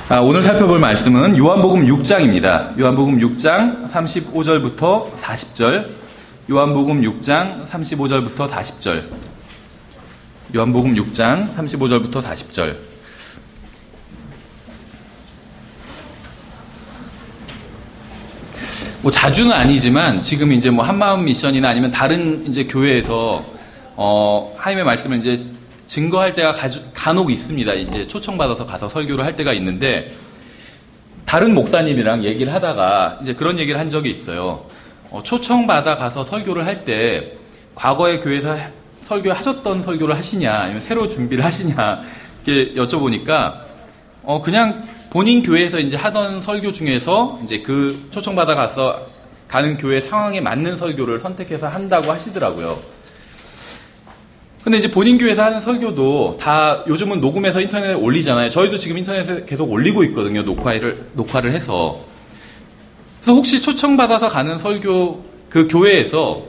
오늘 살펴볼 말씀은 요한복음 6장입니다. 요한복음 6장 35절부터 40절. 요한복음 6장 35절부터 40절. 요한복음 6장 35절부터 40절. 자주는 아니지만 지금 이제 한마음 미션이나 아니면 다른 이제 교회에서 하나님의 말씀을 이제 증거할 때가 간혹 있습니다. 이제 초청받아서 가서 설교를 할 때가 있는데, 다른 목사님이랑 얘기를 하다가 이제 그런 얘기를 한 적이 있어요. 초청받아 가서 설교를 할 때 과거의 교회에서 설교하셨던 설교를 하시냐, 아니면 새로 준비를 하시냐, 이렇게 여쭤보니까, 그냥 본인 교회에서 이제 하던 설교 중에서 이제 그 초청받아 가서 가는 교회 상황에 맞는 설교를 선택해서 한다고 하시더라고요. 근데 이제 본인 교회에서 하는 설교도 다 요즘은 녹음해서 인터넷에 올리잖아요. 저희도 지금 인터넷에 계속 올리고 있거든요. 녹화를 해서. 그래서 혹시 초청받아서 가는 설교, 그 교회에서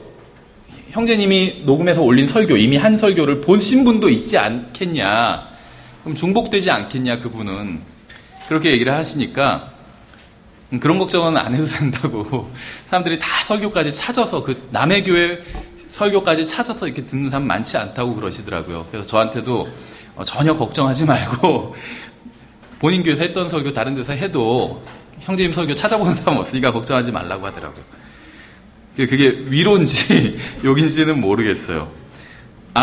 형제님이 녹음해서 올린 설교, 이미 한 설교를 보신 분도 있지 않겠냐. 그럼 중복되지 않겠냐, 그분은. 그렇게 얘기를 하시니까 그런 걱정은 안 해도 된다고. 사람들이 다 설교까지 찾아서, 그 남의 교회 설교까지 찾아서 이렇게 듣는 사람 많지 않다고 그러시더라고요. 그래서 저한테도 전혀 걱정하지 말고 본인 교회에서 했던 설교 다른 데서 해도 형제님 설교 찾아보는 사람 없으니까 걱정하지 말라고 하더라고요. 그게 위로인지 욕인지는 모르겠어요.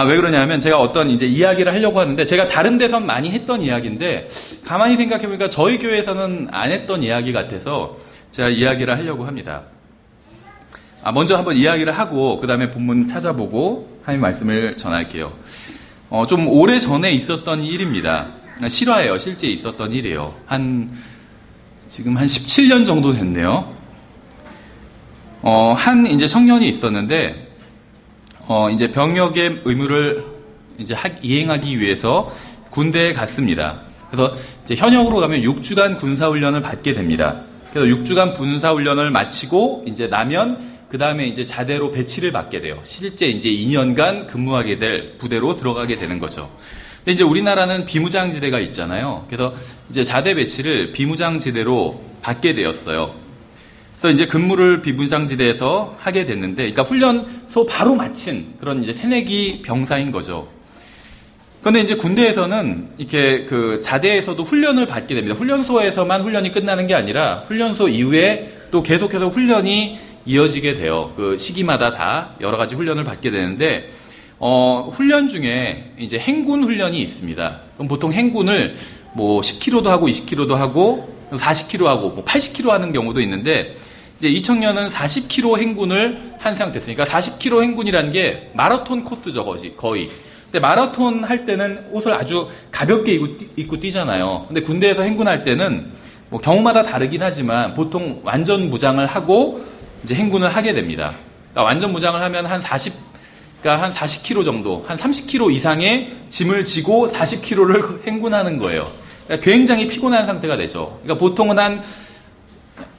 왜 그러냐면 제가 어떤 이제 이야기를 하려고 하는데, 제가 다른 데선 많이 했던 이야기인데 가만히 생각해보니까 저희 교회에서는 안 했던 이야기 같아서 제가 이야기를 하려고 합니다. 먼저 한번 이야기를 하고 그 다음에 본문 찾아보고 하나님 말씀을 전할게요. 좀 오래 전에 있었던 일입니다. 실화예요. 실제 있었던 일이에요. 지금 한 17년 정도 됐네요. 한 이제 청년이 있었는데, 이제 병역의 의무를 이제 이행하기 위해서 군대에 갔습니다. 그래서 이제 현역으로 가면 6주간 군사훈련을 받게 됩니다. 그래서 6주간 군사훈련을 마치고 이제 나면 그 다음에 이제 자대로 배치를 받게 돼요. 실제 이제 2년간 근무하게 될 부대로 들어가게 되는 거죠. 근데 이제 우리나라는 비무장지대가 있잖아요. 그래서 이제 자대 배치를 비무장지대로 받게 되었어요. 그래서 이제 근무를 비무장지대에서 하게 됐는데, 그러니까 훈련소 바로 마친 그런 이제 새내기 병사인 거죠. 그런데 이제 군대에서는 이렇게 그 자대에서도 훈련을 받게 됩니다. 훈련소에서만 훈련이 끝나는 게 아니라 훈련소 이후에 또 계속해서 훈련이 이어지게 돼요. 그 시기마다 다 여러 가지 훈련을 받게 되는데, 훈련 중에 이제 행군 훈련이 있습니다. 그럼 보통 행군을 10km도 하고 20km도 하고 40km 하고 80km 하는 경우도 있는데, 이제 이 청년은 40km 행군을 한 상태였으니까 40km 행군이라는 게 마라톤 코스죠, 거의. 근데 마라톤 할 때는 옷을 아주 가볍게 입고 뛰잖아요. 근데 군대에서 행군할 때는 경우마다 다르긴 하지만 보통 완전 무장을 하고 이제 행군을 하게 됩니다. 그러니까 완전 무장을 하면 한 40km 정도, 한 30km 이상의 짐을 지고 40km를 행군하는 거예요. 그러니까 굉장히 피곤한 상태가 되죠. 그러니까 보통은 한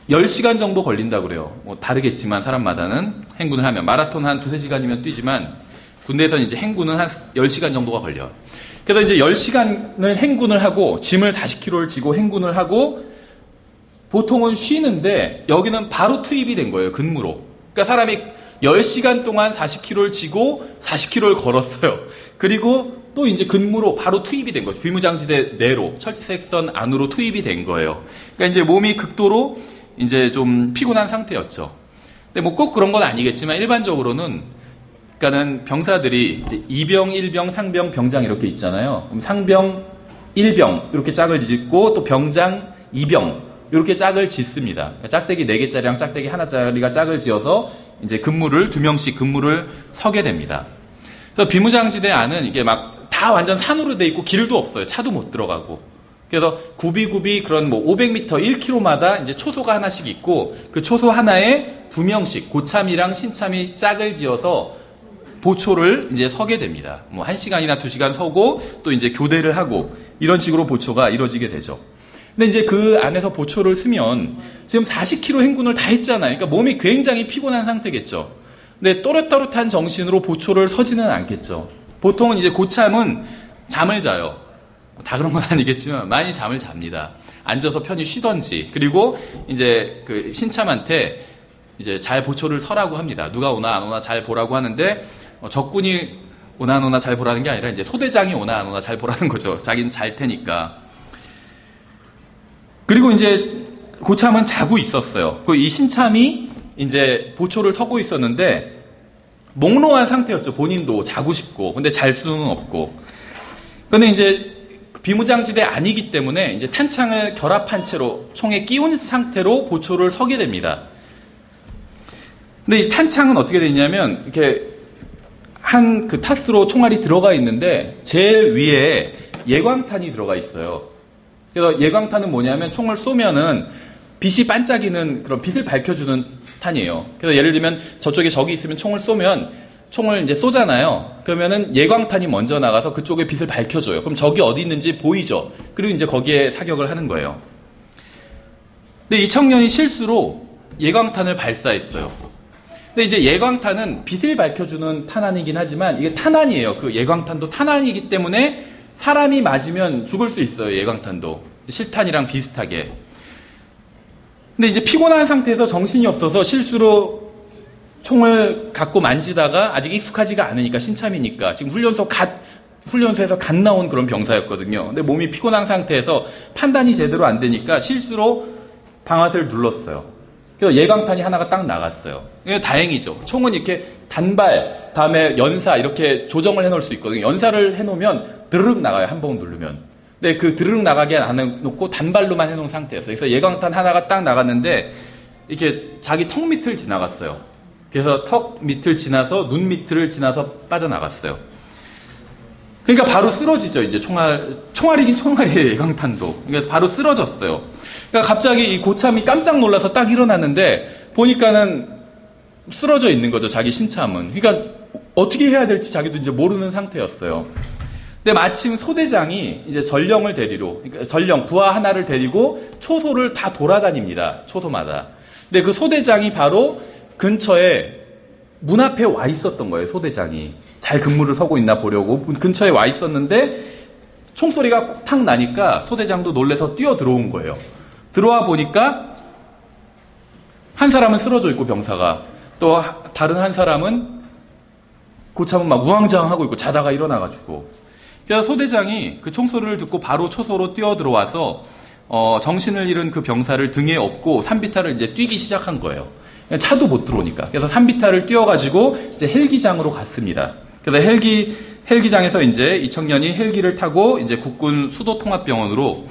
10시간 정도 걸린다고 그래요. 다르겠지만 사람마다는 행군을 하면. 마라톤 한 2-3시간이면 뛰지만 군대에서는 이제 행군은 한 10시간 정도가 걸려요. 그래서 이제 10시간을 행군을 하고 짐을 40km를 지고 행군을 하고 보통은 쉬는데, 여기는 바로 투입이 된 거예요, 근무로. 그러니까 사람이 10시간 동안 40km를 지고 40km를 걸었어요. 그리고 또 이제 근무로 바로 투입이 된 거죠. 비무장지대 내로, 철책선 안으로 투입이 된 거예요. 그러니까 이제 몸이 극도로 이제 좀 피곤한 상태였죠. 근데 꼭 그런 건 아니겠지만 일반적으로는, 그러니까는 병사들이 이제 2병, 1병, 상병, 병장 이렇게 있잖아요. 그럼 상병 1병 이렇게 짝을 짓고 또 병장 2병 이렇게 짝을 짓습니다. 그러니까 짝대기 4개짜리랑 짝대기 하나짜리가 짝을 지어서 이제 2명씩 근무를 서게 됩니다. 그래서 비무장지대 안은 이게 다 완전 산으로 돼 있고 길도 없어요. 차도 못 들어가고. 그래서 굽이 그런 500m, 1km마다 이제 초소가 하나씩 있고, 그 초소 하나에 2명씩 고참이랑 신참이 짝을 지어서 보초를 이제 서게 됩니다. 1시간이나 2시간 서고 또 이제 교대를 하고 이런 식으로 보초가 이루어지게 되죠. 근데 이제 그 안에서 보초를 쓰면 지금 40km 행군을 다 했잖아요. 그러니까 몸이 굉장히 피곤한 상태겠죠. 근데 또렷또렷한 정신으로 보초를 서지는 않겠죠. 보통은 이제 고참은 잠을 자요. 다 그런 건 아니겠지만 많이 잠을 잡니다. 앉아서 편히 쉬던지. 그리고 이제 그 신참한테 이제 잘 보초를 서라고 합니다. 누가 오나 안 오나 잘 보라고 하는데 적군이 오나 안 오나 잘 보라는 게 아니라 이제 소대장이 오나 안 오나 잘 보라는 거죠. 자기는 잘 테니까. 그리고 이제 고참은 자고 있었어요. 이 신참이 이제 보초를 서고 있었는데 몽롱한 상태였죠. 본인도 자고 싶고. 근데 잘 수는 없고. 근데 이제 비무장지대 아니기 때문에 이제 탄창을 결합한 채로 총에 끼운 상태로 보초를 서게 됩니다. 근데 이 탄창은 어떻게 되냐면 이렇게 한 그 타스로 총알이 들어가 있는데 제일 위에 예광탄이 들어가 있어요. 그래서 예광탄은 뭐냐면 총을 쏘면은 빛이 반짝이는 그런 빛을 밝혀주는 탄이에요. 그래서 예를 들면 저쪽에 적이 있으면 총을 쏘면 총을 이제 쏘잖아요. 그러면은 예광탄이 먼저 나가서 그쪽에 빛을 밝혀줘요. 그럼 적이 어디 있는지 보이죠. 그리고 이제 거기에 사격을 하는 거예요. 근데 이 청년이 실수로 예광탄을 발사했어요. 근데 이제 예광탄은 빛을 밝혀주는 탄환이긴 하지만 이게 탄환이에요. 그 예광탄도 탄환이기 때문에 사람이 맞으면 죽을 수 있어요. 예광탄도. 실탄이랑 비슷하게. 근데 이제 피곤한 상태에서 정신이 없어서 실수로 총을 갖고 만지다가 아직 익숙하지가 않으니까 신참이니까 지금 훈련소에서 갓 나온 그런 병사였거든요. 근데 몸이 피곤한 상태에서 판단이 제대로 안 되니까 실수로 방아쇠를 눌렀어요. 그래서 예광탄이 하나가 딱 나갔어요. 이게 다행이죠. 총은 이렇게 단발, 다음에 연사 이렇게 조정을 해놓을 수 있거든요. 연사를 해놓으면 드르륵 나가요. 한 번 누르면. 근데 그 드르륵 나가게 안 해놓고 단발로만 해놓은 상태였어요. 그래서 예광탄 하나가 딱 나갔는데 이렇게 자기 턱 밑을 지나갔어요. 그래서 턱 밑을 지나서 눈 밑을 지나서 빠져나갔어요. 그러니까 바로 쓰러지죠. 이제 총알이긴 총알이에요. 예광탄도. 그래서 바로 쓰러졌어요. 그러니까 갑자기 이 고참이 깜짝 놀라서 딱 일어났는데 보니까는 쓰러져 있는 거죠. 자기 신참은. 그러니까 어떻게 해야 될지 자기도 이제 모르는 상태였어요. 근데 마침 소대장이 이제 전령을 데리러, 그러니까 전령 부하 하나를 데리고 초소를 다 돌아다닙니다. 초소마다. 근데 그 소대장이 바로 근처에 문 앞에 와 있었던 거예요. 소대장이 잘 근무를 서고 있나 보려고 문 근처에 와 있었는데 총소리가 탁 나니까 소대장도 놀래서 뛰어 들어온 거예요. 들어와 보니까 한 사람은 쓰러져 있고 병사가, 또 다른 한 사람은 고참은 막 우왕좌왕하고 있고 자다가 일어나가지고. 그래서 소대장이 그 총소리를 듣고 바로 초소로 뛰어 들어와서 정신을 잃은 그 병사를 등에 업고 산비탈을 이제 뛰기 시작한 거예요. 차도 못 들어오니까. 그래서 산비탈을 뛰어가지고 이제 헬기장으로 갔습니다. 그래서 헬기장에서 이제 이 청년이 헬기를 타고 이제 국군 수도통합병원으로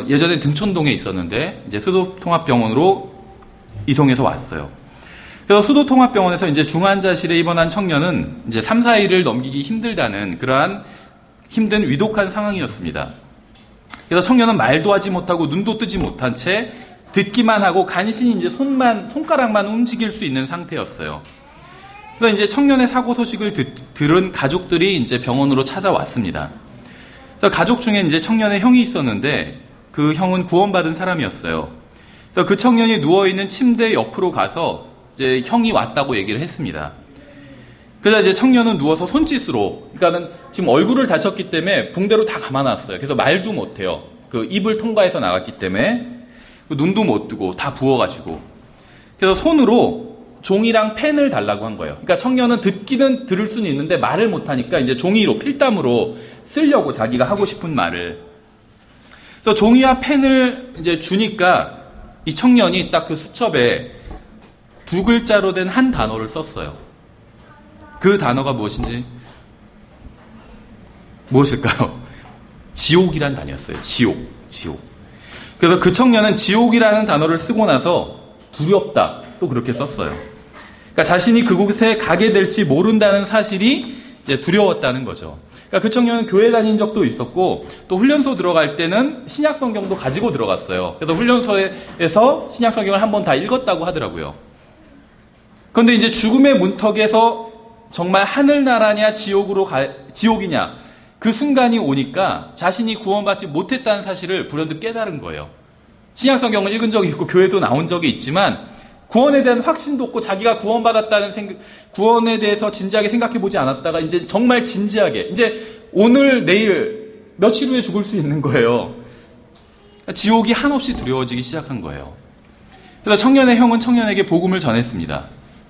예전에 등촌동에 있었는데 이제 수도통합병원으로 이송해서 왔어요. 그래서 수도통합병원에서 이제 중환자실에 입원한 청년은 이제 3, 4일을 넘기기 힘들다는 그러한 힘든 위독한 상황이었습니다. 그래서 청년은 말도 하지 못하고 눈도 뜨지 못한 채 듣기만 하고 간신히 이제 손가락만 움직일 수 있는 상태였어요. 그래서 이제 청년의 사고 소식을 들은 가족들이 이제 병원으로 찾아왔습니다. 그래서 가족 중에 이제 청년의 형이 있었는데 그 형은 구원받은 사람이었어요. 그래서 그 청년이 누워있는 침대 옆으로 가서 이제 형이 왔다고 얘기를 했습니다. 그래서 이제 청년은 누워서 손짓으로, 그러니까는 지금 얼굴을 다쳤기 때문에 붕대로 다 감아놨어요. 그래서 말도 못해요. 그 입을 통과해서 나갔기 때문에. 눈도 못 뜨고 다 부어가지고. 그래서 손으로 종이랑 펜을 달라고 한 거예요. 그러니까 청년은 듣기는 들을 수는 있는데 말을 못하니까 이제 종이로 필담으로 쓰려고 자기가 하고 싶은 말을. 그래서 종이와 펜을 이제 주니까 이 청년이 딱 그 수첩에 2글자로 된 한 단어를 썼어요. 그 단어가 무엇일까요? 지옥이란 단어였어요. 지옥. 그래서 그 청년은 지옥이라는 단어를 쓰고 나서 두렵다, 또 그렇게 썼어요. 그러니까 자신이 그곳에 가게 될지 모른다는 사실이 이제 두려웠다는 거죠. 그러니까 그 청년은 교회 다닌 적도 있었고, 또 훈련소 들어갈 때는 신약 성경도 가지고 들어갔어요. 그래서 훈련소에서 신약 성경을 한번 다 읽었다고 하더라고요. 그런데 이제 죽음의 문턱에서 정말 하늘나라냐 지옥이냐 그 순간이 오니까 자신이 구원받지 못했다는 사실을 불현듯 깨달은 거예요. 신약 성경을 읽은 적이 있고 교회도 나온 적이 있지만 구원에 대한 확신도 없고 자기가 구원받았다는 구원에 대해서 진지하게 생각해 보지 않았다가 이제 정말 진지하게 이제 오늘 내일 며칠 후에 죽을 수 있는 거예요. 지옥이 한없이 두려워지기 시작한 거예요. 그래서 청년의 형은 청년에게 복음을 전했습니다.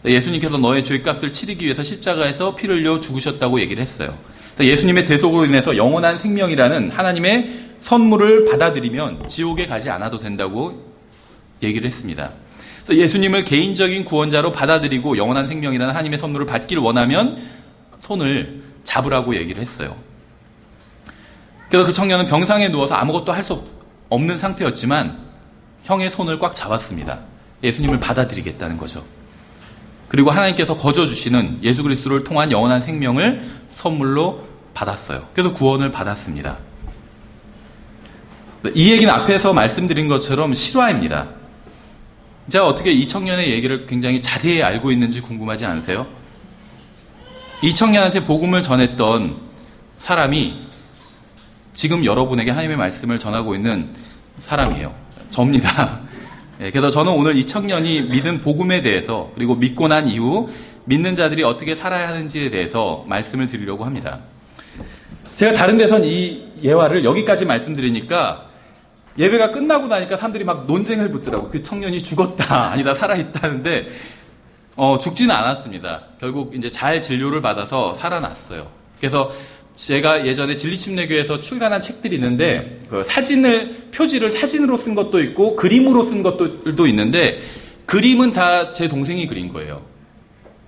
예수님께서 너의 죄값을 치르기 위해서 십자가에서 피를 흘려 죽으셨다고 얘기를 했어요. 예수님의 대속으로 인해서 영원한 생명이라는 하나님의 선물을 받아들이면 지옥에 가지 않아도 된다고 얘기를 했습니다. 그래서 예수님을 개인적인 구원자로 받아들이고 영원한 생명이라는 하나님의 선물을 받기를 원하면 손을 잡으라고 얘기를 했어요. 그래서 그 청년은 병상에 누워서 아무것도 할 수 없는 상태였지만 형의 손을 꽉 잡았습니다. 예수님을 받아들이겠다는 거죠. 그리고 하나님께서 거저 주시는 예수 그리스도를 통한 영원한 생명을 선물로 받았어요. 그래서 구원을 받았습니다. 이 얘기는 앞에서 말씀드린 것처럼 실화입니다. 제가 어떻게 이 청년의 얘기를 굉장히 자세히 알고 있는지 궁금하지 않으세요? 이 청년한테 복음을 전했던 사람이 지금 여러분에게 하나님의 말씀을 전하고 있는 사람이에요. 접니다. 그래서 저는 오늘 이 청년이 믿은 복음에 대해서 그리고 믿고 난 이후 믿는 자들이 어떻게 살아야 하는지에 대해서 말씀을 드리려고 합니다. 제가 다른 데선 이 예화를 여기까지 말씀드리니까 예배가 끝나고 나니까 사람들이 막 논쟁을 붙더라고요. 그 청년이 죽었다, 아니다, 살아있다는데 죽지는 않았습니다. 결국 이제 잘 진료를 받아서 살아났어요. 그래서 제가 예전에 진리침례교에서 출간한 책들이 있는데 그 표지를 사진으로 쓴 것도 있고 그림으로 쓴 것들도 있는데 그림은 다 제 동생이 그린 거예요.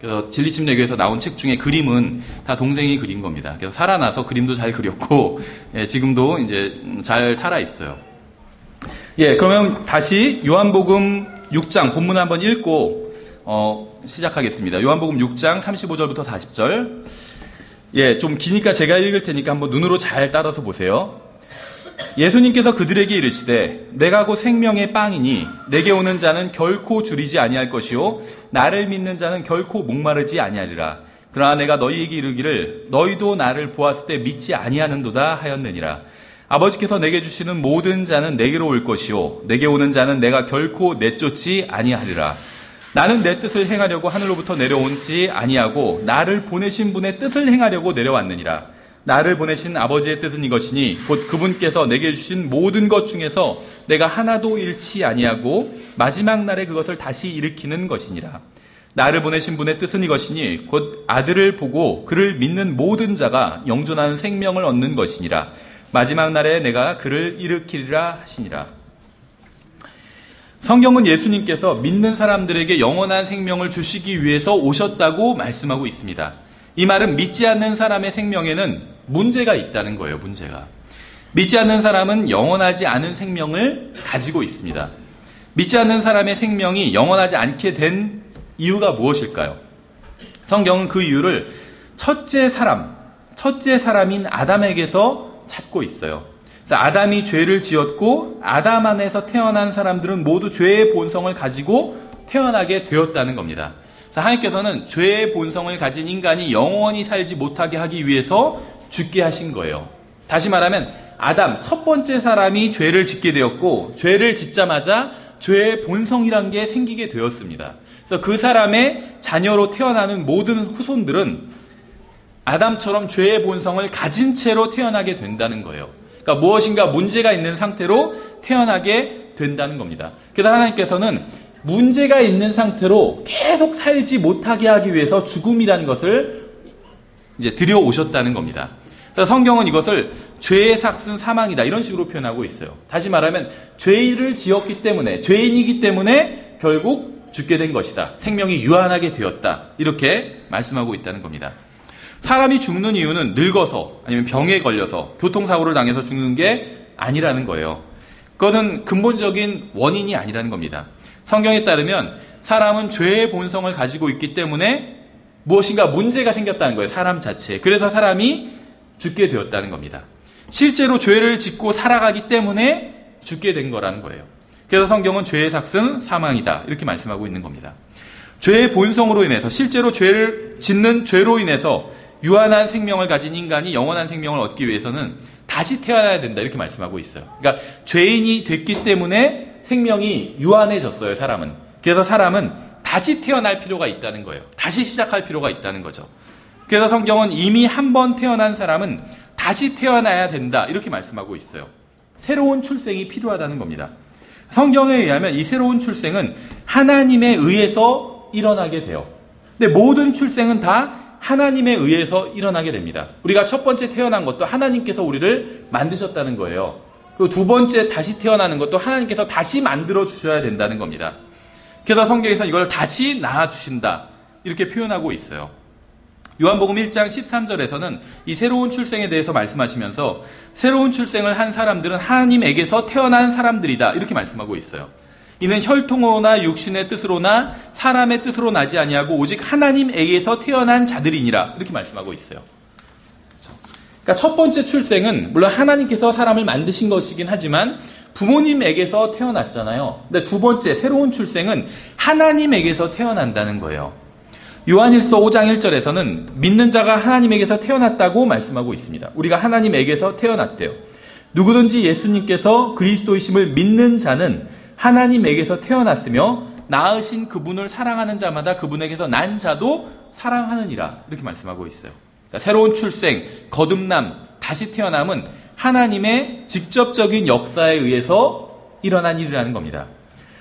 그래서 진리침례교에서 나온 책 중에 그림은 다 동생이 그린 겁니다. 그래서 살아나서 그림도 잘 그렸고 지금도 이제 잘 살아 있어요. 그러면 다시 요한복음 6장 본문 한번 읽고 시작하겠습니다. 요한복음 6장 35절부터 40절. 좀 기니까 제가 읽을 테니까 한번 눈으로 잘 따라서 보세요. 예수님께서 그들에게 이르시되 내가 곧 생명의 빵이니 내게 오는 자는 결코 줄이지 아니할 것이요 나를 믿는 자는 결코 목마르지 아니하리라. 그러나 내가 너희에게 이르기를 너희도 나를 보았을 때 믿지 아니하는도다 하였느니라. 아버지께서 내게 주시는 모든 자는 내게로 올 것이요 내게 오는 자는 내가 결코 내쫓지 아니하리라. 나는 내 뜻을 행하려고 하늘로부터 내려온지 아니하고 나를 보내신 분의 뜻을 행하려고 내려왔느니라. 나를 보내신 아버지의 뜻은 이것이니 곧 그분께서 내게 주신 모든 것 중에서 내가 하나도 잃지 아니하고 마지막 날에 그것을 다시 일으키는 것이니라. 나를 보내신 분의 뜻은 이것이니 곧 아들을 보고 그를 믿는 모든 자가 영존하는 생명을 얻는 것이니라. 마지막 날에 내가 그를 일으키리라 하시니라. 성경은 예수님께서 믿는 사람들에게 영원한 생명을 주시기 위해서 오셨다고 말씀하고 있습니다. 이 말은 믿지 않는 사람의 생명에는 문제가 있다는 거예요. 문제가. 믿지 않는 사람은 영원하지 않은 생명을 가지고 있습니다. 믿지 않는 사람의 생명이 영원하지 않게 된 이유가 무엇일까요? 성경은 그 이유를 첫째 사람인 아담에게서 찾고 있어요. 그래서 아담이 죄를 지었고 아담 안에서 태어난 사람들은 모두 죄의 본성을 가지고 태어나게 되었다는 겁니다. 그래서 하나님께서는 죄의 본성을 가진 인간이 영원히 살지 못하게 하기 위해서 죽게 하신 거예요. 다시 말하면 아담 첫 번째 사람이 죄를 짓게 되었고 죄를 짓자마자 죄의 본성이란 게 생기게 되었습니다. 그래서 그 사람의 자녀로 태어나는 모든 후손들은 아담처럼 죄의 본성을 가진 채로 태어나게 된다는 거예요. 그러니까 무엇인가 문제가 있는 상태로 태어나게 된다는 겁니다. 그래서 하나님께서는 문제가 있는 상태로 계속 살지 못하게 하기 위해서 죽음이라는 것을 이제 들여오셨다는 겁니다. 그래서 성경은 이것을 죄의 삭은 사망이다 이런 식으로 표현하고 있어요. 다시 말하면 죄를 지었기 때문에 죄인이기 때문에 결국 죽게 된 것이다. 생명이 유한하게 되었다. 이렇게 말씀하고 있다는 겁니다. 사람이 죽는 이유는 늙어서 아니면 병에 걸려서 교통사고를 당해서 죽는 게 아니라는 거예요. 그것은 근본적인 원인이 아니라는 겁니다. 성경에 따르면 사람은 죄의 본성을 가지고 있기 때문에 무엇인가 문제가 생겼다는 거예요. 사람 자체에. 그래서 사람이 죽게 되었다는 겁니다. 실제로 죄를 짓고 살아가기 때문에 죽게 된 거라는 거예요. 그래서 성경은 죄의 삭은 사망이다 이렇게 말씀하고 있는 겁니다. 죄의 본성으로 인해서 실제로 죄를 짓는 죄로 인해서 유한한 생명을 가진 인간이 영원한 생명을 얻기 위해서는 다시 태어나야 된다 이렇게 말씀하고 있어요. 그러니까 죄인이 됐기 때문에 생명이 유한해졌어요. 사람은. 그래서 사람은 다시 태어날 필요가 있다는 거예요. 다시 시작할 필요가 있다는 거죠. 그래서 성경은 이미 한 번 태어난 사람은 다시 태어나야 된다. 이렇게 말씀하고 있어요. 새로운 출생이 필요하다는 겁니다. 성경에 의하면 이 새로운 출생은 하나님에 의해서 일어나게 돼요. 근데 모든 출생은 다 하나님에 의해서 일어나게 됩니다. 우리가 첫 번째 태어난 것도 하나님께서 우리를 만드셨다는 거예요. 그리고 두 번째 다시 태어나는 것도 하나님께서 다시 만들어 주셔야 된다는 겁니다. 그래서 성경에서 이걸 다시 낳아주신다 이렇게 표현하고 있어요. 요한복음 1장 13절에서는 이 새로운 출생에 대해서 말씀하시면서 새로운 출생을 한 사람들은 하나님에게서 태어난 사람들이다 이렇게 말씀하고 있어요. 이는 혈통으로나 육신의 뜻으로나 사람의 뜻으로 나지 아니하고 오직 하나님에게서 태어난 자들이니라 이렇게 말씀하고 있어요. 그러니까 첫 번째 출생은 물론 하나님께서 사람을 만드신 것이긴 하지만 부모님에게서 태어났잖아요. 근데 두 번째 새로운 출생은 하나님에게서 태어난다는 거예요. 요한일서 5장 1절에서는 믿는 자가 하나님에게서 태어났다고 말씀하고 있습니다. 우리가 하나님에게서 태어났대요. 누구든지 예수님께서 그리스도이심을 믿는 자는 하나님에게서 태어났으며 낳으신 그분을 사랑하는 자마다 그분에게서 난 자도 사랑하느니라 이렇게 말씀하고 있어요. 그러니까 새로운 출생, 거듭남, 다시 태어남은 하나님의 직접적인 역사에 의해서 일어난 일이라는 겁니다.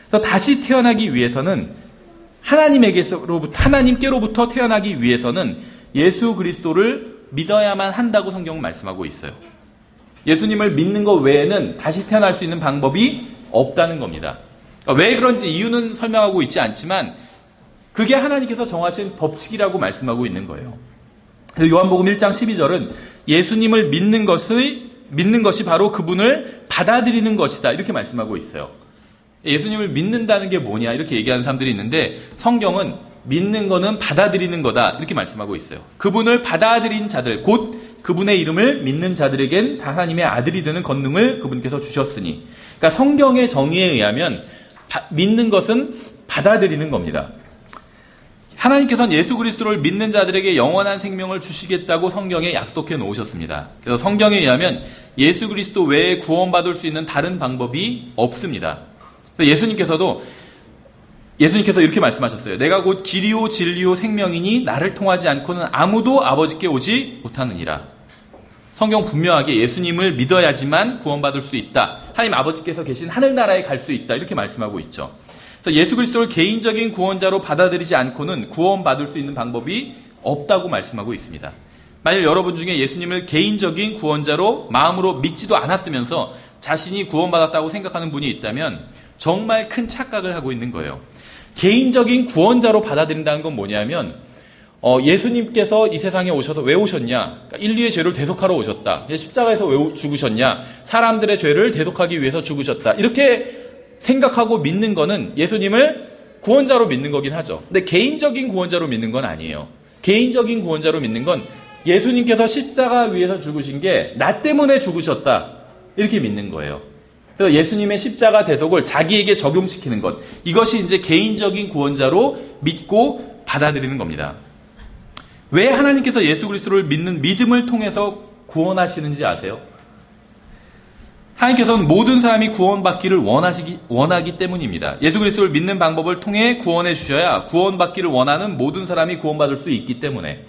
그래서 다시 태어나기 위해서는 하나님께로부터 태어나기 위해서는 예수 그리스도를 믿어야만 한다고 성경은 말씀하고 있어요. 예수님을 믿는 것 외에는 다시 태어날 수 있는 방법이 없다는 겁니다. 그러니까 왜 그런지 이유는 설명하고 있지 않지만 그게 하나님께서 정하신 법칙이라고 말씀하고 있는 거예요. 요한복음 1장 12절은 예수님을 믿는 것이 바로 그분을 받아들이는 것이다 이렇게 말씀하고 있어요. 예수님을 믿는다는 게 뭐냐 이렇게 얘기하는 사람들이 있는데 성경은 믿는 거는 받아들이는 거다 이렇게 말씀하고 있어요. 그분을 받아들인 자들 곧 그분의 이름을 믿는 자들에겐 하나님의 아들이 되는 권능을 그분께서 주셨으니 그러니까 성경의 정의에 의하면 믿는 것은 받아들이는 겁니다. 하나님께서는 예수 그리스도를 믿는 자들에게 영원한 생명을 주시겠다고 성경에 약속해 놓으셨습니다. 그래서 성경에 의하면 예수 그리스도 외에 구원받을 수 있는 다른 방법이 없습니다. 그래서 예수님께서 이렇게 말씀하셨어요. 내가 곧 길이요 진리요 생명이니 나를 통하지 않고는 아무도 아버지께 오지 못하느니라. 성경 분명하게 예수님을 믿어야지만 구원받을 수 있다. 하나님 아버지께서 계신 하늘나라에 갈 수 있다. 이렇게 말씀하고 있죠. 그래서 예수 그리스도를 개인적인 구원자로 받아들이지 않고는 구원받을 수 있는 방법이 없다고 말씀하고 있습니다. 만일 여러분 중에 예수님을 개인적인 구원자로 마음으로 믿지도 않았으면서 자신이 구원받았다고 생각하는 분이 있다면 정말 큰 착각을 하고 있는 거예요. 개인적인 구원자로 받아들인다는 건 뭐냐면 예수님께서 이 세상에 오셔서 왜 오셨냐? 그러니까 인류의 죄를 대속하러 오셨다. 십자가에서 왜 죽으셨냐? 사람들의 죄를 대속하기 위해서 죽으셨다. 이렇게 생각하고 믿는 거는 예수님을 구원자로 믿는 거긴 하죠. 근데 개인적인 구원자로 믿는 건 아니에요. 개인적인 구원자로 믿는 건 예수님께서 십자가 위에서 죽으신 게 나 때문에 죽으셨다. 이렇게 믿는 거예요. 그래서 예수님의 십자가 대속을 자기에게 적용시키는 것. 이것이 이제 개인적인 구원자로 믿고 받아들이는 겁니다. 왜 하나님께서 예수 그리스도를 믿는 믿음을 통해서 구원하시는지 아세요? 하나님께서는 모든 사람이 구원받기를 원하기 때문입니다. 예수 그리스도를 믿는 방법을 통해 구원해 주셔야 구원받기를 원하는 모든 사람이 구원받을 수 있기 때문에.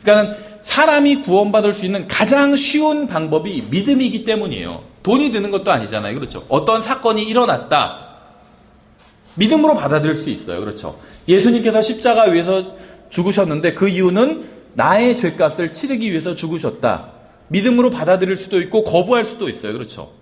그러니까 사람이 구원받을 수 있는 가장 쉬운 방법이 믿음이기 때문이에요. 돈이 드는 것도 아니잖아요. 그렇죠? 어떤 사건이 일어났다. 믿음으로 받아들일 수 있어요. 그렇죠? 예수님께서 십자가 위에서 죽으셨는데 그 이유는 나의 죄값을 치르기 위해서 죽으셨다. 믿음으로 받아들일 수도 있고 거부할 수도 있어요. 그렇죠?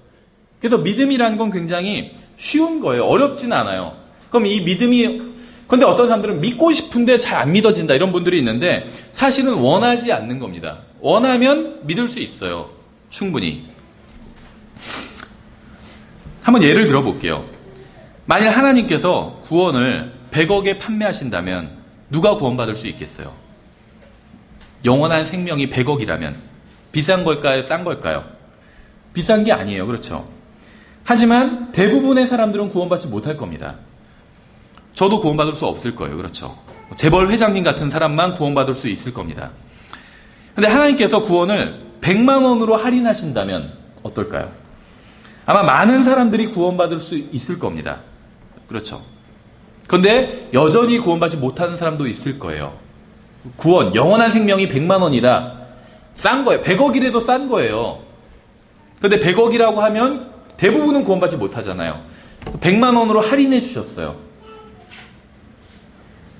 그래서 믿음이라는 건 굉장히 쉬운 거예요. 어렵진 않아요. 그럼 이 믿음이 근데 어떤 사람들은 믿고 싶은데 잘 안 믿어진다 이런 분들이 있는데 사실은 원하지 않는 겁니다. 원하면 믿을 수 있어요. 충분히. 한번 예를 들어볼게요. 만일 하나님께서 구원을 100억에 판매하신다면 누가 구원받을 수 있겠어요? 영원한 생명이 100억이라면 비싼 걸까요? 싼 걸까요? 비싼 게 아니에요. 그렇죠? 하지만 대부분의 사람들은 구원받지 못할 겁니다. 저도 구원받을 수 없을 거예요. 그렇죠? 재벌 회장님 같은 사람만 구원받을 수 있을 겁니다. 근데 하나님께서 구원을 100만 원으로 할인하신다면 어떨까요? 아마 많은 사람들이 구원받을 수 있을 겁니다. 그렇죠? 그런데 여전히 구원받지 못하는 사람도 있을 거예요. 구원, 영원한 생명이 100만 원이다. 싼 거예요. 100억이라도 싼 거예요. 근데 100억이라고 하면 대부분은 구원받지 못하잖아요. 100만 원으로 할인해 주셨어요.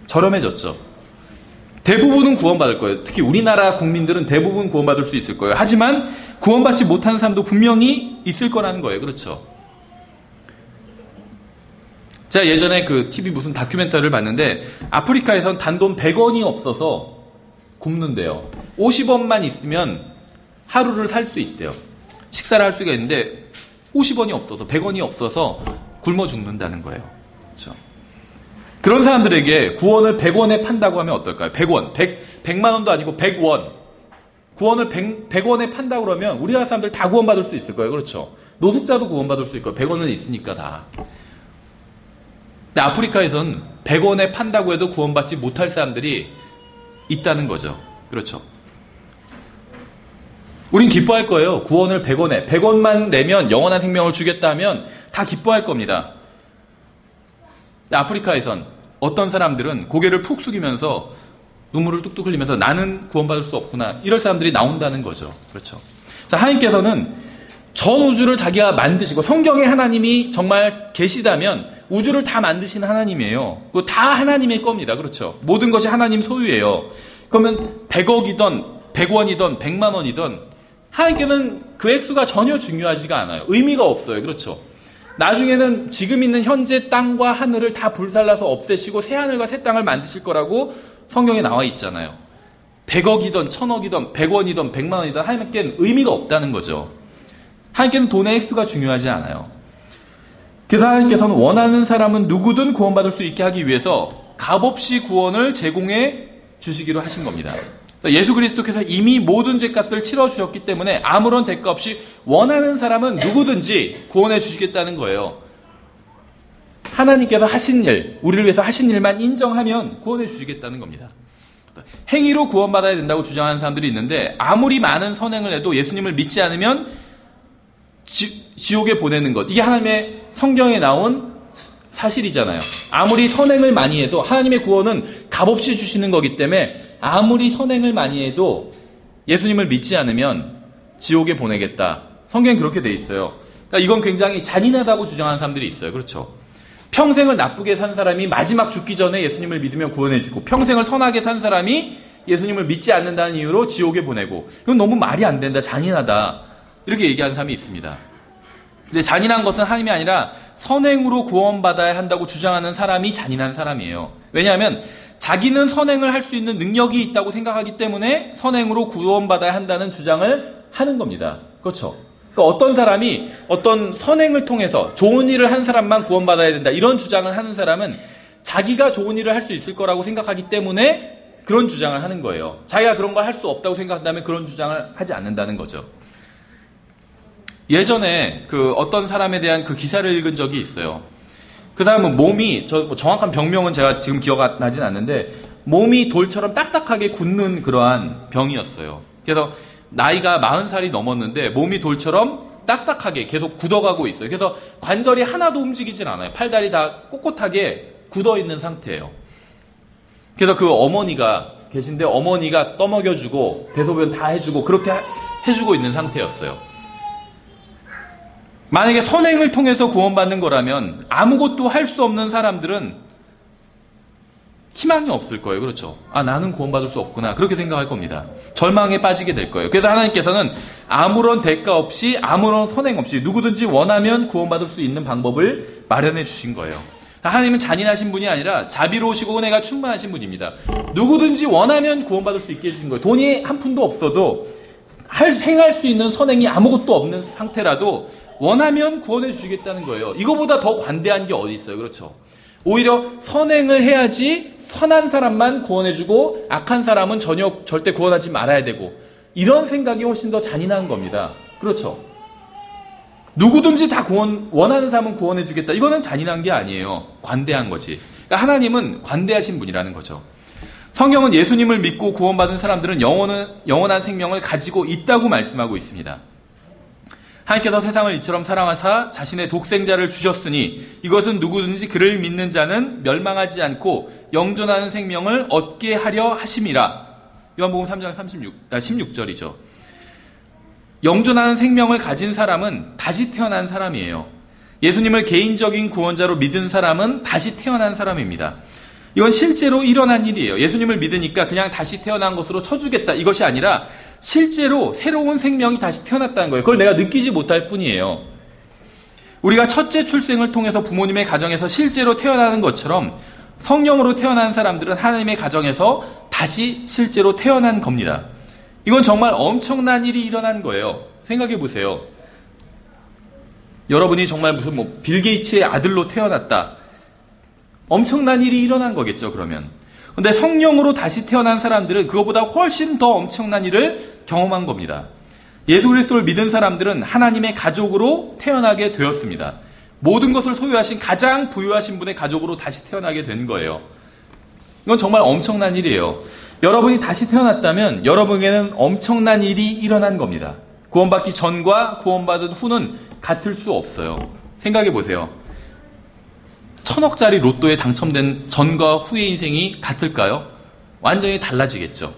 저렴해졌죠. 대부분은 구원받을 거예요. 특히 우리나라 국민들은 대부분 구원받을 수 있을 거예요. 하지만 구원받지 못하는 사람도 분명히 있을 거라는 거예요. 그렇죠? 제가 예전에 그 TV 무슨 다큐멘터리를 봤는데 아프리카에선 단돈 100원이 없어서 굶는데요. 50원만 있으면 하루를 살 수 있대요. 식사를 할 수가 있는데 50원이 없어서 100원이 없어서 굶어 죽는다는 거예요. 그렇죠? 그런 사람들에게 구원을 100원에 판다고 하면 어떨까요? 100원. 100만 원도 아니고 100원. 구원을 100원에 판다고 그러면 우리나라 사람들 다 구원받을 수 있을 거예요. 그렇죠? 노숙자도 구원받을 수 있고 100원은 있으니까 다. 근데 아프리카에선 100원에 판다고 해도 구원받지 못할 사람들이 있다는 거죠. 그렇죠? 우린 기뻐할 거예요. 구원을 100원에. 100원만 내면 영원한 생명을 주겠다 하면 다 기뻐할 겁니다. 아프리카에선 어떤 사람들은 고개를 푹 숙이면서 눈물을 뚝뚝 흘리면서 나는 구원받을 수 없구나. 이럴 사람들이 나온다는 거죠. 그렇죠. 자, 하나님께서는 전 우주를 자기가 만드시고 성경에 하나님이 정말 계시다면 우주를 다 만드신 하나님이에요. 그거 다 하나님의 겁니다. 그렇죠. 모든 것이 하나님 소유예요. 그러면 100억이든 100원이든 100만 원이든 하나님께는 그 액수가 전혀 중요하지가 않아요. 의미가 없어요. 그렇죠. 나중에는 지금 있는 현재 땅과 하늘을 다 불살라서 없애시고 새 하늘과 새 땅을 만드실 거라고 성경에 나와 있잖아요. 100억이든 1000억이든 100원이든 100만 원이든 하나님께는 의미가 없다는 거죠. 하나님께는 돈의 액수가 중요하지 않아요. 그래서 하나님께서는 원하는 사람은 누구든 구원받을 수 있게 하기 위해서 값없이 구원을 제공해 주시기로 하신 겁니다. 예수 그리스도께서 이미 모든 죄값을 치러주셨기 때문에 아무런 대가 없이 원하는 사람은 누구든지 구원해 주시겠다는 거예요. 하나님께서 하신 일, 우리를 위해서 하신 일만 인정하면 구원해 주시겠다는 겁니다. 행위로 구원받아야 된다고 주장하는 사람들이 있는데 아무리 많은 선행을 해도 예수님을 믿지 않으면 지옥에 보내는 것. 이게 하나님의 성경에 나온 사실이잖아요. 아무리 선행을 많이 해도 하나님의 구원은 값없이 주시는 거기 때문에 아무리 선행을 많이 해도 예수님을 믿지 않으면 지옥에 보내겠다. 성경에 그렇게 돼 있어요. 그러니까 이건 굉장히 잔인하다고 주장하는 사람들이 있어요. 그렇죠? 평생을 나쁘게 산 사람이 마지막 죽기 전에 예수님을 믿으면 구원해주고 평생을 선하게 산 사람이 예수님을 믿지 않는다는 이유로 지옥에 보내고 이건 너무 말이 안 된다. 잔인하다. 이렇게 얘기하는 사람이 있습니다. 근데 잔인한 것은 하나님이 아니라 선행으로 구원받아야 한다고 주장하는 사람이 잔인한 사람이에요. 왜냐하면 자기는 선행을 할 수 있는 능력이 있다고 생각하기 때문에 선행으로 구원받아야 한다는 주장을 하는 겁니다. 그렇죠? 그러니까 어떤 사람이 어떤 선행을 통해서 좋은 일을 한 사람만 구원받아야 된다. 이런 주장을 하는 사람은 자기가 좋은 일을 할 수 있을 거라고 생각하기 때문에 그런 주장을 하는 거예요. 자기가 그런 걸 할 수 없다고 생각한다면 그런 주장을 하지 않는다는 거죠. 예전에 그 어떤 사람에 대한 그 기사를 읽은 적이 있어요. 그 사람은 몸이, 정확한 병명은 제가 지금 기억나진 않는데, 몸이 돌처럼 딱딱하게 굳는 그러한 병이었어요. 그래서 나이가 40살이 넘었는데, 몸이 돌처럼 딱딱하게 계속 굳어가고 있어요. 그래서 관절이 하나도 움직이진 않아요. 팔다리 다 꼿꼿하게 굳어있는 상태예요. 그래서 그 어머니가 계신데, 어머니가 떠먹여주고, 대소변 다 해주고, 그렇게 해주고 있는 상태였어요. 만약에 선행을 통해서 구원받는 거라면 아무것도 할 수 없는 사람들은 희망이 없을 거예요. 그렇죠? 아, 나는 구원받을 수 없구나. 그렇게 생각할 겁니다. 절망에 빠지게 될 거예요. 그래서 하나님께서는 아무런 대가 없이 아무런 선행 없이 누구든지 원하면 구원받을 수 있는 방법을 마련해 주신 거예요. 하나님은 잔인하신 분이 아니라 자비로우시고 은혜가 충만하신 분입니다. 누구든지 원하면 구원받을 수 있게 해주신 거예요. 돈이 한 푼도 없어도 행할 수 있는 선행이 아무것도 없는 상태라도 원하면 구원해 주시겠다는 거예요. 이거보다 더 관대한 게 어디 있어요. 그렇죠? 오히려 선행을 해야지 선한 사람만 구원해주고 악한 사람은 절대 구원하지 말아야 되고 이런 생각이 훨씬 더 잔인한 겁니다. 그렇죠? 누구든지 다 원하는 사람은 구원해주겠다. 이거는 잔인한 게 아니에요. 관대한 거지. 그러니까 하나님은 관대하신 분이라는 거죠. 성경은 예수님을 믿고 구원받은 사람들은 영원한 생명을 가지고 있다고 말씀하고 있습니다. 하나님께서 세상을 이처럼 사랑하사 자신의 독생자를 주셨으니 이것은 누구든지 그를 믿는 자는 멸망하지 않고 영존하는 생명을 얻게 하려 하심이라. 요한복음 3장 16절이죠. 영존하는 생명을 가진 사람은 다시 태어난 사람이에요. 예수님을 개인적인 구원자로 믿은 사람은 다시 태어난 사람입니다. 이건 실제로 일어난 일이에요. 예수님을 믿으니까 그냥 다시 태어난 것으로 쳐주겠다, 이것이 아니라 실제로 새로운 생명이 다시 태어났다는 거예요. 그걸 내가 느끼지 못할 뿐이에요. 우리가 첫째 출생을 통해서 부모님의 가정에서 실제로 태어나는 것처럼 성령으로 태어난 사람들은 하나님의 가정에서 다시 실제로 태어난 겁니다. 이건 정말 엄청난 일이 일어난 거예요. 생각해 보세요. 여러분이 정말 무슨 빌 게이츠의 아들로 태어났다. 엄청난 일이 일어난 거겠죠, 그러면. 근데 성령으로 다시 태어난 사람들은 그거보다 훨씬 더 엄청난 일을 경험한 겁니다. 예수 그리스도를 믿은 사람들은 하나님의 가족으로 태어나게 되었습니다. 모든 것을 소유하신 가장 부유하신 분의 가족으로 다시 태어나게 된 거예요. 이건 정말 엄청난 일이에요. 여러분이 다시 태어났다면 여러분에게는 엄청난 일이 일어난 겁니다. 구원받기 전과 구원받은 후는 같을 수 없어요. 생각해 보세요. 1000억짜리 로또에 당첨된 전과 후의 인생이 같을까요? 완전히 달라지겠죠.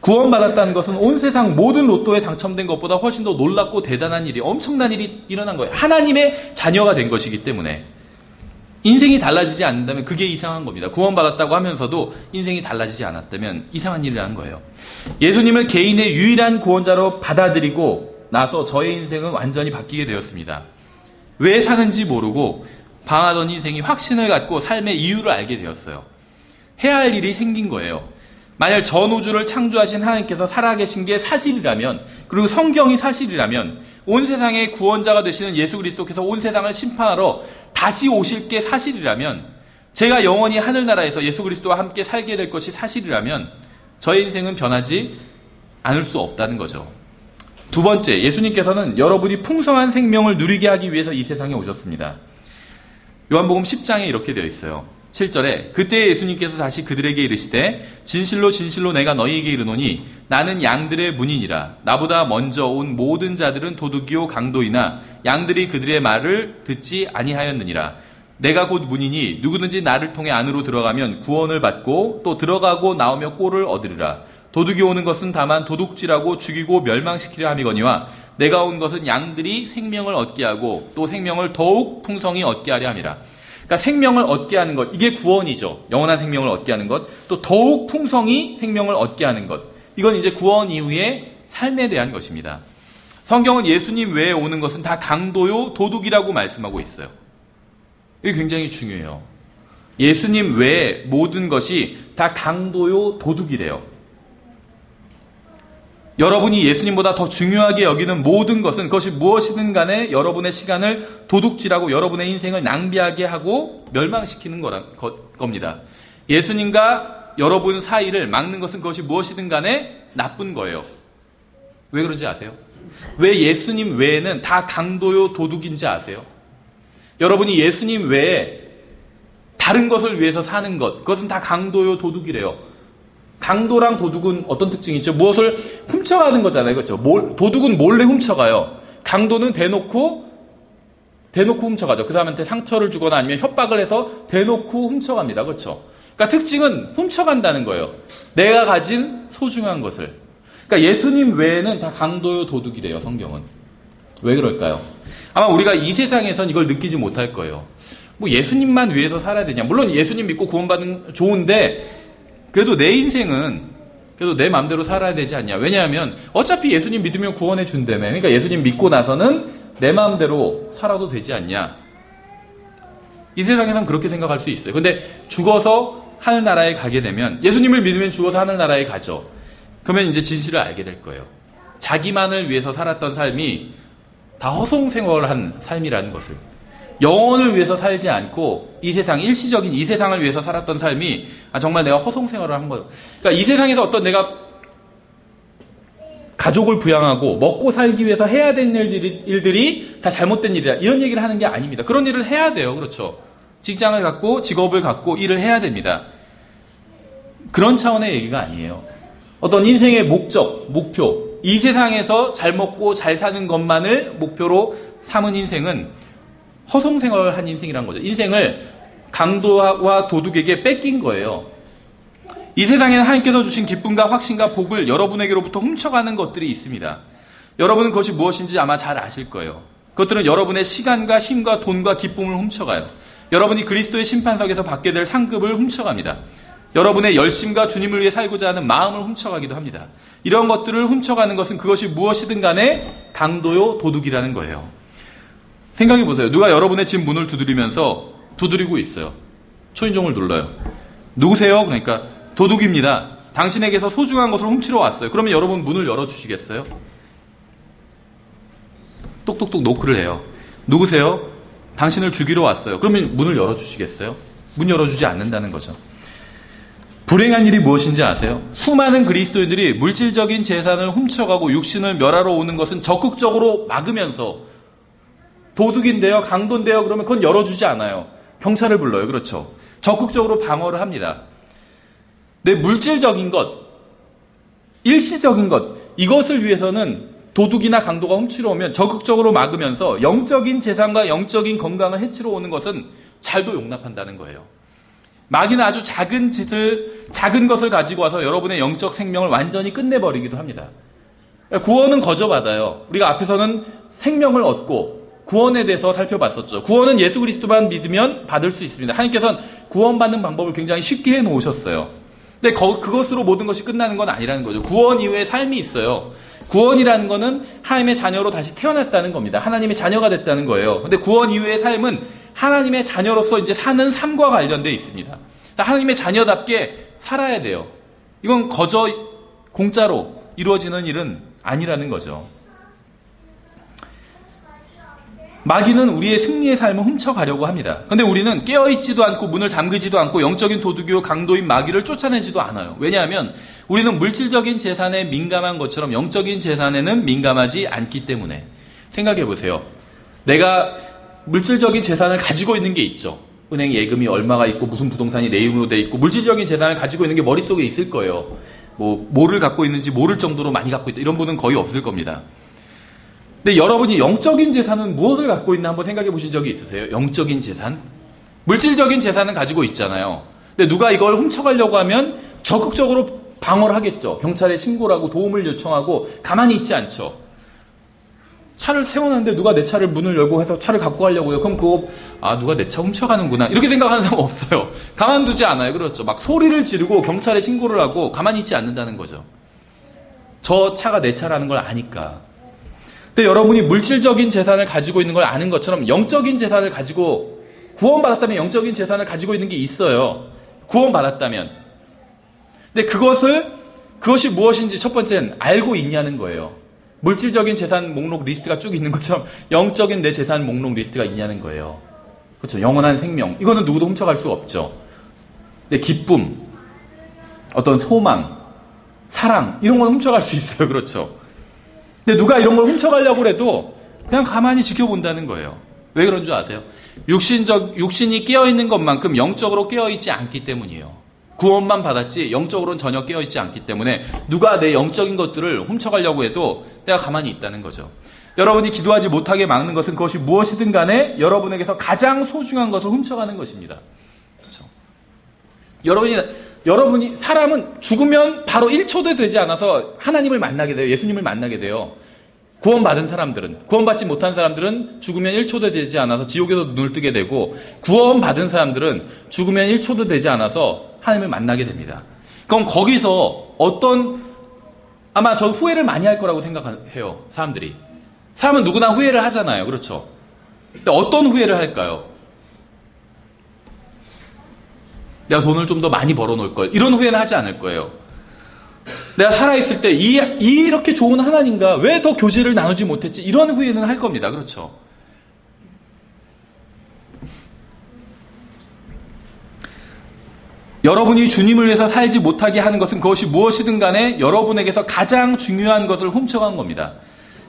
구원받았다는 것은 온 세상 모든 로또에 당첨된 것보다 훨씬 더 놀랍고 대단한 일이, 엄청난 일이 일어난 거예요. 하나님의 자녀가 된 것이기 때문에. 인생이 달라지지 않는다면 그게 이상한 겁니다. 구원받았다고 하면서도 인생이 달라지지 않았다면 이상한 일을 한 거예요. 예수님을 개인의 유일한 구원자로 받아들이고 나서 저의 인생은 완전히 바뀌게 되었습니다. 왜 사는지 모르고 방하던 인생이 확신을 갖고 삶의 이유를 알게 되었어요. 해야 할 일이 생긴 거예요. 만약 전 우주를 창조하신 하나님께서 살아계신 게 사실이라면, 그리고 성경이 사실이라면, 온 세상의 구원자가 되시는 예수 그리스도께서 온 세상을 심판하러 다시 오실 게 사실이라면, 제가 영원히 하늘나라에서 예수 그리스도와 함께 살게 될 것이 사실이라면 저의 인생은 변하지 않을 수 없다는 거죠. 두 번째, 예수님께서는 여러분이 풍성한 생명을 누리게 하기 위해서 이 세상에 오셨습니다. 요한복음 10장에 이렇게 되어 있어요. 7절에 그때 예수님께서 다시 그들에게 이르시되 진실로 진실로 내가 너희에게 이르노니 나는 양들의 문이니라. 나보다 먼저 온 모든 자들은 도둑이요 강도이나 양들이 그들의 말을 듣지 아니하였느니라. 내가 곧 문이니 누구든지 나를 통해 안으로 들어가면 구원을 받고 또 들어가고 나오며 꼴을 얻으리라. 도둑이 오는 것은 다만 도둑질하고 죽이고 멸망시키려 함이거니와 내가 온 것은 양들이 생명을 얻게 하고 또 생명을 더욱 풍성히 얻게 하려 함이라. 그러니까 생명을 얻게 하는 것, 이게 구원이죠. 영원한 생명을 얻게 하는 것, 또 더욱 풍성히 생명을 얻게 하는 것. 이건 이제 구원 이후의 삶에 대한 것입니다. 성경은 예수님 외에 오는 것은 다 강도요, 도둑이라고 말씀하고 있어요. 이게 굉장히 중요해요. 예수님 외에 모든 것이 다 강도요, 도둑이래요. 여러분이 예수님보다 더 중요하게 여기는 모든 것은 그것이 무엇이든 간에 여러분의 시간을 도둑질하고 여러분의 인생을 낭비하게 하고 멸망시키는 겁니다. 예수님과 여러분 사이를 막는 것은 그것이 무엇이든 간에 나쁜 거예요. 왜 그런지 아세요? 왜 예수님 외에는 다 강도요 도둑인지 아세요? 여러분이 예수님 외에 다른 것을 위해서 사는 것, 그것은 다 강도요 도둑이래요. 강도랑 도둑은 어떤 특징이 있죠? 무엇을 훔쳐가는 거잖아요. 그렇죠? 도둑은 몰래 훔쳐가요. 강도는 대놓고 훔쳐가죠. 그 사람한테 상처를 주거나 아니면 협박을 해서 대놓고 훔쳐갑니다. 그렇죠? 그러니까 특징은 훔쳐간다는 거예요. 내가 가진 소중한 것을. 그러니까 예수님 외에는 다 강도요 도둑이래요. 성경은. 왜 그럴까요? 아마 우리가 이 세상에선 이걸 느끼지 못할 거예요. 뭐 예수님만 위해서 살아야 되냐? 물론 예수님 믿고 구원받는 좋은데 그래도 내 인생은 그래도 내 마음대로 살아야 되지 않냐. 왜냐하면 어차피 예수님 믿으면 구원해 준다며. 그러니까 예수님 믿고 나서는 내 마음대로 살아도 되지 않냐. 이 세상에선 그렇게 생각할 수 있어요. 근데 죽어서 하늘나라에 가게 되면, 예수님을 믿으면 죽어서 하늘나라에 가죠. 그러면 이제 진실을 알게 될 거예요. 자기만을 위해서 살았던 삶이 다 허송생활한 삶이라는 것을. 영혼을 위해서 살지 않고 이 세상, 일시적인 이 세상을 위해서 살았던 삶이 정말 내가 허송생활을 한 거예요. 그러니까 이 세상에서 어떤 내가 가족을 부양하고 먹고 살기 위해서 해야 되는 일들이 다 잘못된 일이다. 이런 얘기를 하는 게 아닙니다. 그런 일을 해야 돼요. 그렇죠. 직장을 갖고 직업을 갖고 일을 해야 됩니다. 그런 차원의 얘기가 아니에요. 어떤 인생의 목적, 목표, 이 세상에서 잘 먹고 잘 사는 것만을 목표로 삼은 인생은 허송생활을 한 인생이란 거죠. 인생을 강도와 도둑에게 뺏긴 거예요. 이 세상에는 하나님께서 주신 기쁨과 확신과 복을 여러분에게로부터 훔쳐가는 것들이 있습니다. 여러분은 그것이 무엇인지 아마 잘 아실 거예요. 그것들은 여러분의 시간과 힘과 돈과 기쁨을 훔쳐가요. 여러분이 그리스도의 심판석에서 받게 될 상급을 훔쳐갑니다. 여러분의 열심과 주님을 위해 살고자 하는 마음을 훔쳐가기도 합니다. 이런 것들을 훔쳐가는 것은 그것이 무엇이든 간에 강도요 도둑이라는 거예요. 생각해 보세요. 누가 여러분의 집 문을 두드리고 있어요. 초인종을 눌러요. 누구세요? 그러니까 도둑입니다. 당신에게서 소중한 것을 훔치러 왔어요. 그러면 여러분 문을 열어주시겠어요? 똑똑똑 노크를 해요. 누구세요? 당신을 죽이러 왔어요. 그러면 문을 열어주시겠어요? 문 열어주지 않는다는 거죠. 불행한 일이 무엇인지 아세요? 수많은 그리스도인들이 물질적인 재산을 훔쳐가고 육신을 멸하러 오는 것은 적극적으로 막으면서 도둑인데요, 강도인데요, 그러면 그건 열어주지 않아요. 경찰을 불러요. 그렇죠. 적극적으로 방어를 합니다. 내 물질적인 것, 일시적인 것, 이것을 위해서는 도둑이나 강도가 훔치러 오면 적극적으로 막으면서 영적인 재산과 영적인 건강을 해치러 오는 것은 잘도 용납한다는 거예요. 마귀는 아주 작은 것을 가지고 와서 여러분의 영적 생명을 완전히 끝내버리기도 합니다. 구원은 거저받아요. 우리가 앞에서는 생명을 얻고 구원에 대해서 살펴봤었죠. 구원은 예수 그리스도만 믿으면 받을 수 있습니다. 하나님께서는 구원받는 방법을 굉장히 쉽게 해놓으셨어요. 근데 그것으로 모든 것이 끝나는 건 아니라는 거죠. 구원 이후에 삶이 있어요. 구원이라는 것은 하나님의 자녀로 다시 태어났다는 겁니다. 하나님의 자녀가 됐다는 거예요. 근데 구원 이후의 삶은 하나님의 자녀로서 이제 사는 삶과 관련되어 있습니다. 하나님의 자녀답게 살아야 돼요. 이건 공짜로 이루어지는 일은 아니라는 거죠. 마귀는 우리의 승리의 삶을 훔쳐가려고 합니다. 그런데 우리는 깨어있지도 않고 문을 잠그지도 않고 영적인 도둑이요 강도인 마귀를 쫓아내지도 않아요. 왜냐하면 우리는 물질적인 재산에 민감한 것처럼 영적인 재산에는 민감하지 않기 때문에. 생각해 보세요. 내가 물질적인 재산을 가지고 있는 게 있죠. 은행 예금이 얼마가 있고 무슨 부동산이 내 이름으로 돼 있고 물질적인 재산을 가지고 있는 게 머릿속에 있을 거예요. 뭐를 갖고 있는지 모를 정도로 많이 갖고 있다. 이런 분은 거의 없을 겁니다. 근데 여러분이 영적인 재산은 무엇을 갖고 있나 한번 생각해 보신 적이 있으세요? 영적인 재산? 물질적인 재산은 가지고 있잖아요. 근데 누가 이걸 훔쳐가려고 하면 적극적으로 방어를 하겠죠. 경찰에 신고를 하고 도움을 요청하고 가만히 있지 않죠. 차를 세워놨는데 누가 내 차를 문을 열고 해서 차를 갖고 가려고요. 그럼 누가 내 차 훔쳐가는구나. 이렇게 생각하는 사람 없어요. 가만두지 않아요. 그렇죠. 막 소리를 지르고 경찰에 신고를 하고 가만히 있지 않는다는 거죠. 저 차가 내 차라는 걸 아니까. 근데 여러분이 물질적인 재산을 가지고 있는 걸 아는 것처럼 영적인 재산을 가지고 구원받았다면 영적인 재산을 가지고 있는 게 있어요. 구원받았다면. 근데 그것이 무엇인지 첫 번째는 알고 있냐는 거예요. 물질적인 재산 목록 리스트가 쭉 있는 것처럼 영적인 내 재산 목록 리스트가 있냐는 거예요. 그렇죠. 영원한 생명. 이거는 누구도 훔쳐갈 수 없죠. 근데 기쁨, 어떤 소망, 사랑 이런 건 훔쳐갈 수 있어요. 그렇죠. 근데 누가 이런 걸 훔쳐가려고 해도 그냥 가만히 지켜본다는 거예요. 왜 그런 줄 아세요? 육신이 깨어있는 것만큼 영적으로 깨어있지 않기 때문이에요. 구원만 받았지 영적으로는 전혀 깨어있지 않기 때문에 누가 내 영적인 것들을 훔쳐가려고 해도 내가 가만히 있다는 거죠. 여러분이 기도하지 못하게 막는 것은 그것이 무엇이든 간에 여러분에게서 가장 소중한 것을 훔쳐가는 것입니다. 그렇죠? 사람은 죽으면 바로 1초도 되지 않아서 하나님을 만나게 돼요. 예수님을 만나게 돼요. 구원받지 못한 사람들은 죽으면 1초도 되지 않아서 지옥에서 눈을 뜨게 되고, 구원받은 사람들은 죽으면 1초도 되지 않아서 하나님을 만나게 됩니다. 그럼 거기서 아마 저 후회를 많이 할 거라고 생각해요. 사람은 누구나 후회를 하잖아요. 그렇죠? 근데 어떤 후회를 할까요? 내가 돈을 좀 더 많이 벌어놓을 걸. 이런 후회는 하지 않을 거예요. 내가 살아있을 때 이렇게 좋은 하나님과 왜 더 교제를 나누지 못했지? 이런 후회는 할 겁니다. 그렇죠? 여러분이 주님을 위해서 살지 못하게 하는 것은 그것이 무엇이든 간에 여러분에게서 가장 중요한 것을 훔쳐간 겁니다.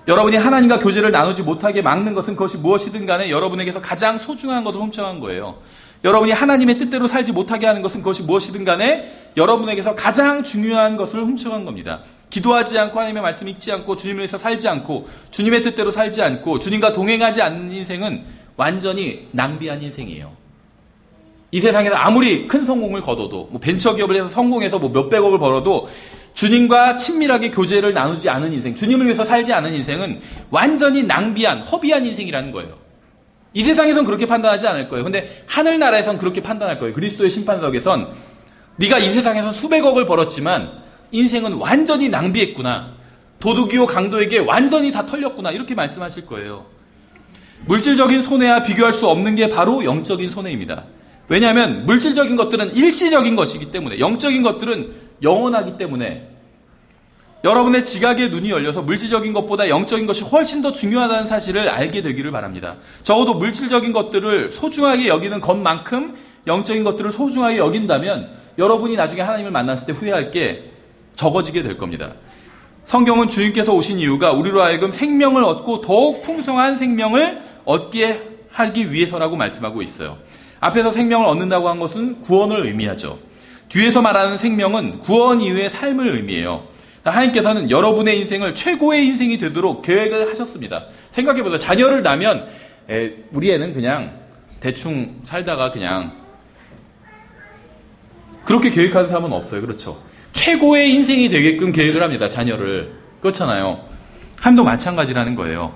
여러분이 하나님과 교제를 나누지 못하게 막는 것은 그것이 무엇이든 간에 여러분에게서 가장 소중한 것을 훔쳐간 거예요. 여러분이 하나님의 뜻대로 살지 못하게 하는 것은 그것이 무엇이든 간에 여러분에게서 가장 중요한 것을 훔쳐간 겁니다. 기도하지 않고 하나님의 말씀 읽지 않고 주님을 위해서 살지 않고 주님의 뜻대로 살지 않고 주님과 동행하지 않는 인생은 완전히 낭비한 인생이에요. 이 세상에서 아무리 큰 성공을 거둬도 벤처기업을 해서 성공해서 몇백억을 벌어도 주님과 친밀하게 교제를 나누지 않은 인생, 주님을 위해서 살지 않은 인생은 완전히 낭비한, 허비한 인생이라는 거예요. 이 세상에선 그렇게 판단하지 않을 거예요. 근데 하늘나라에선 그렇게 판단할 거예요. 그리스도의 심판석에선 네가 이 세상에서 수백억을 벌었지만 인생은 완전히 낭비했구나. 도둑이요 강도에게 완전히 다 털렸구나. 이렇게 말씀하실 거예요. 물질적인 손해와 비교할 수 없는 게 바로 영적인 손해입니다. 왜냐하면 물질적인 것들은 일시적인 것이기 때문에, 영적인 것들은 영원하기 때문에 여러분의 지각의 눈이 열려서 물질적인 것보다 영적인 것이 훨씬 더 중요하다는 사실을 알게 되기를 바랍니다. 적어도 물질적인 것들을 소중하게 여기는 것만큼 영적인 것들을 소중하게 여긴다면 여러분이 나중에 하나님을 만났을 때 후회할 게 적어지게 될 겁니다. 성경은 주님께서 오신 이유가 우리로 하여금 생명을 얻고 더욱 풍성한 생명을 얻게 하기 위해서라고 말씀하고 있어요. 앞에서 생명을 얻는다고 한 것은 구원을 의미하죠. 뒤에서 말하는 생명은 구원 이후의 삶을 의미해요. 하나님께서는 여러분의 인생을 최고의 인생이 되도록 계획을 하셨습니다. 생각해보세요. 자녀를 낳으면 우리 애는 그냥 대충 살다가 그냥 그렇게 계획하는 사람은 없어요. 그렇죠? 최고의 인생이 되게끔 계획을 합니다. 자녀를. 그렇잖아요. 하나님도 마찬가지라는 거예요.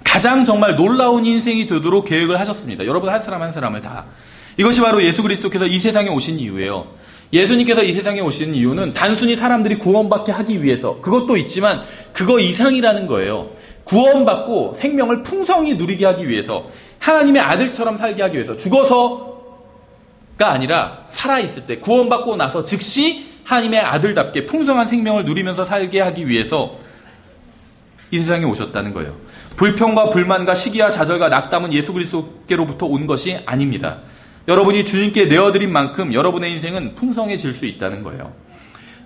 가장 정말 놀라운 인생이 되도록 계획을 하셨습니다. 여러분 한 사람 한 사람을 다. 이것이 바로 예수 그리스도께서 이 세상에 오신 이유예요. 예수님께서 이 세상에 오신 이유는 단순히 사람들이 구원받게 하기 위해서, 그것도 있지만 그거 이상이라는 거예요. 구원받고 생명을 풍성히 누리게 하기 위해서, 하나님의 아들처럼 살게 하기 위해서, 죽어서가 아니라 살아있을 때, 구원받고 나서 즉시 하나님의 아들답게 풍성한 생명을 누리면서 살게 하기 위해서 이 세상에 오셨다는 거예요. 불평과 불만과 시기와 좌절과 낙담은 예수 그리스도께로부터 온 것이 아닙니다. 여러분이 주님께 내어드린 만큼 여러분의 인생은 풍성해질 수 있다는 거예요.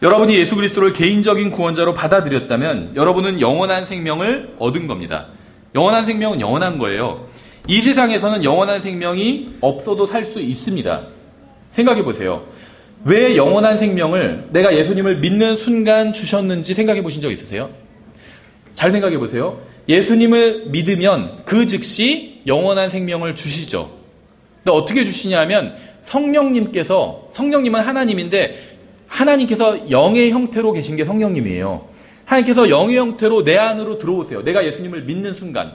여러분이 예수 그리스도를 개인적인 구원자로 받아들였다면 여러분은 영원한 생명을 얻은 겁니다. 영원한 생명은 영원한 거예요. 이 세상에서는 영원한 생명이 없어도 살 수 있습니다. 생각해 보세요. 왜 영원한 생명을 내가 예수님을 믿는 순간 주셨는지 생각해 보신 적 있으세요? 잘 생각해 보세요. 예수님을 믿으면 그 즉시 영원한 생명을 주시죠. 근데 어떻게 주시냐면 성령님은 하나님인데 하나님께서 영의 형태로 계신 게 성령님이에요. 하나님께서 영의 형태로 내 안으로 들어오세요. 내가 예수님을 믿는 순간.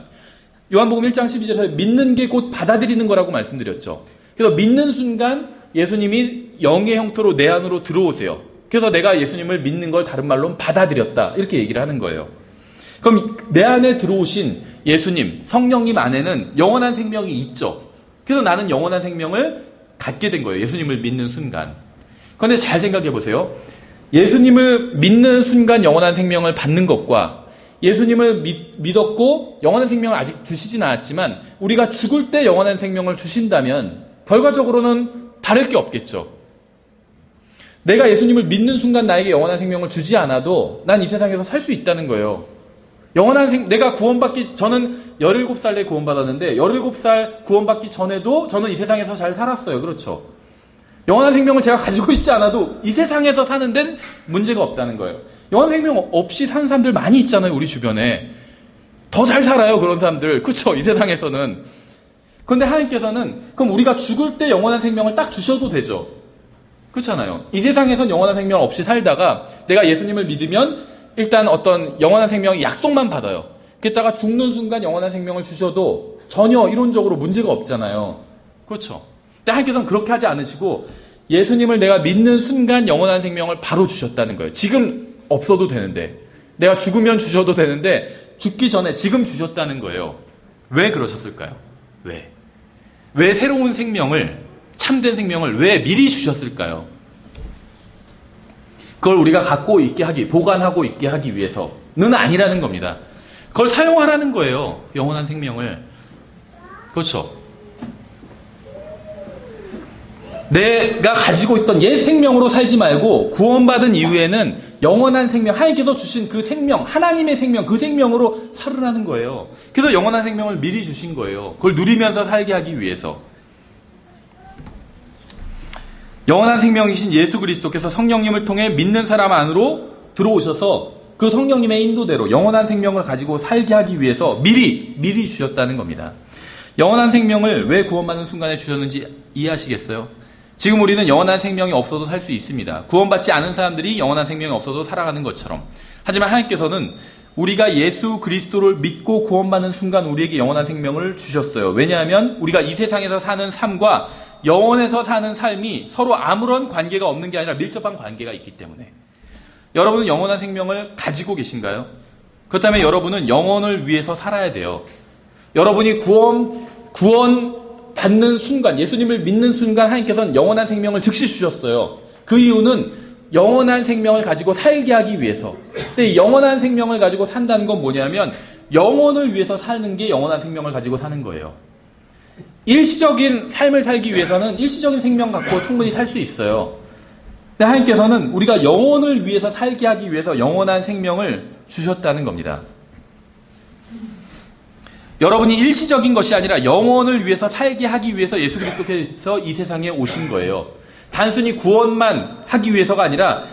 요한복음 1장 12절에서 믿는 게 곧 받아들이는 거라고 말씀드렸죠. 그래서 믿는 순간 예수님이 영의 형태로 내 안으로 들어오세요. 그래서 내가 예수님을 믿는 걸 다른 말로 받아들였다. 이렇게 얘기를 하는 거예요. 그럼 내 안에 들어오신 예수님, 성령님 안에는 영원한 생명이 있죠. 그래서 나는 영원한 생명을 갖게 된 거예요. 예수님을 믿는 순간. 그런데 잘 생각해 보세요. 예수님을 믿는 순간 영원한 생명을 받는 것과 예수님을 믿었고 영원한 생명을 아직 주시진 않았지만 우리가 죽을 때 영원한 생명을 주신다면 결과적으로는 다를 게 없겠죠. 내가 예수님을 믿는 순간 나에게 영원한 생명을 주지 않아도 난 이 세상에서 살 수 있다는 거예요. 내가 저는 17살에 구원받았는데 17살 구원받기 전에도 저는 이 세상에서 잘 살았어요. 그렇죠? 영원한 생명을 제가 가지고 있지 않아도 이 세상에서 사는 데는 문제가 없다는 거예요. 영원한 생명 없이 사는 사람들 많이 있잖아요. 우리 주변에. 더 잘 살아요. 그런 사람들. 그렇죠? 이 세상에서는. 그런데 하나님께서는 그럼 우리가 죽을 때 영원한 생명을 딱 주셔도 되죠. 그렇잖아요. 이 세상에선 영원한 생명 없이 살다가 내가 예수님을 믿으면 일단 어떤 영원한 생명의 약속만 받아요. 그랬다가 죽는 순간 영원한 생명을 주셔도 전혀 이론적으로 문제가 없잖아요. 그렇죠. 근데 하나님께서는 그렇게 하지 않으시고 예수님을 내가 믿는 순간 영원한 생명을 바로 주셨다는 거예요. 지금 없어도 되는데, 내가 죽으면 주셔도 되는데 죽기 전에 지금 주셨다는 거예요. 왜 그러셨을까요? 왜 새로운 생명을, 참된 생명을 왜 미리 주셨을까요? 그걸 우리가 갖고 있게 보관하고 있게 하기 위해서는 아니라는 겁니다. 그걸 사용하라는 거예요. 영원한 생명을. 그렇죠. 내가 가지고 있던 옛 생명으로 살지 말고 구원받은 이후에는 영원한 생명, 하나님께서 주신 그 생명, 하나님의 생명, 그 생명으로 살으라는 거예요. 그래서 영원한 생명을 미리 주신 거예요. 그걸 누리면서 살게 하기 위해서. 영원한 생명이신 예수 그리스도께서 성령님을 통해 믿는 사람 안으로 들어오셔서 그 성령님의 인도대로 영원한 생명을 가지고 살게 하기 위해서 미리 주셨다는 겁니다. 영원한 생명을 왜 구원받는 순간에 주셨는지 이해하시겠어요? 지금 우리는 영원한 생명이 없어도 살 수 있습니다. 구원받지 않은 사람들이 영원한 생명이 없어도 살아가는 것처럼. 하지만 하나님께서는 우리가 예수 그리스도를 믿고 구원받는 순간 우리에게 영원한 생명을 주셨어요. 왜냐하면 우리가 이 세상에서 사는 삶과 영원에서 사는 삶이 서로 아무런 관계가 없는 게 아니라 밀접한 관계가 있기 때문에. 여러분은 영원한 생명을 가지고 계신가요? 그렇다면 여러분은 영원을 위해서 살아야 돼요. 여러분이 구원 받는 순간, 예수님을 믿는 순간 하나님께서는 영원한 생명을 즉시 주셨어요. 그 이유는 영원한 생명을 가지고 살게 하기 위해서. 근데 영원한 생명을 가지고 산다는 건 뭐냐면 영원을 위해서 사는 게 영원한 생명을 가지고 사는 거예요. 일시적인 삶을 살기 위해서는 일시적인 생명 갖고 충분히 살 수 있어요. 근데 하나님께서는 우리가 영원을 위해서 살게 하기 위해서 영원한 생명을 주셨다는 겁니다. 여러분이 일시적인 것이 아니라 영원을 위해서 살게 하기 위해서 예수 그리스도께서 이 세상에 오신 거예요. 단순히 구원만 하기 위해서가 아니라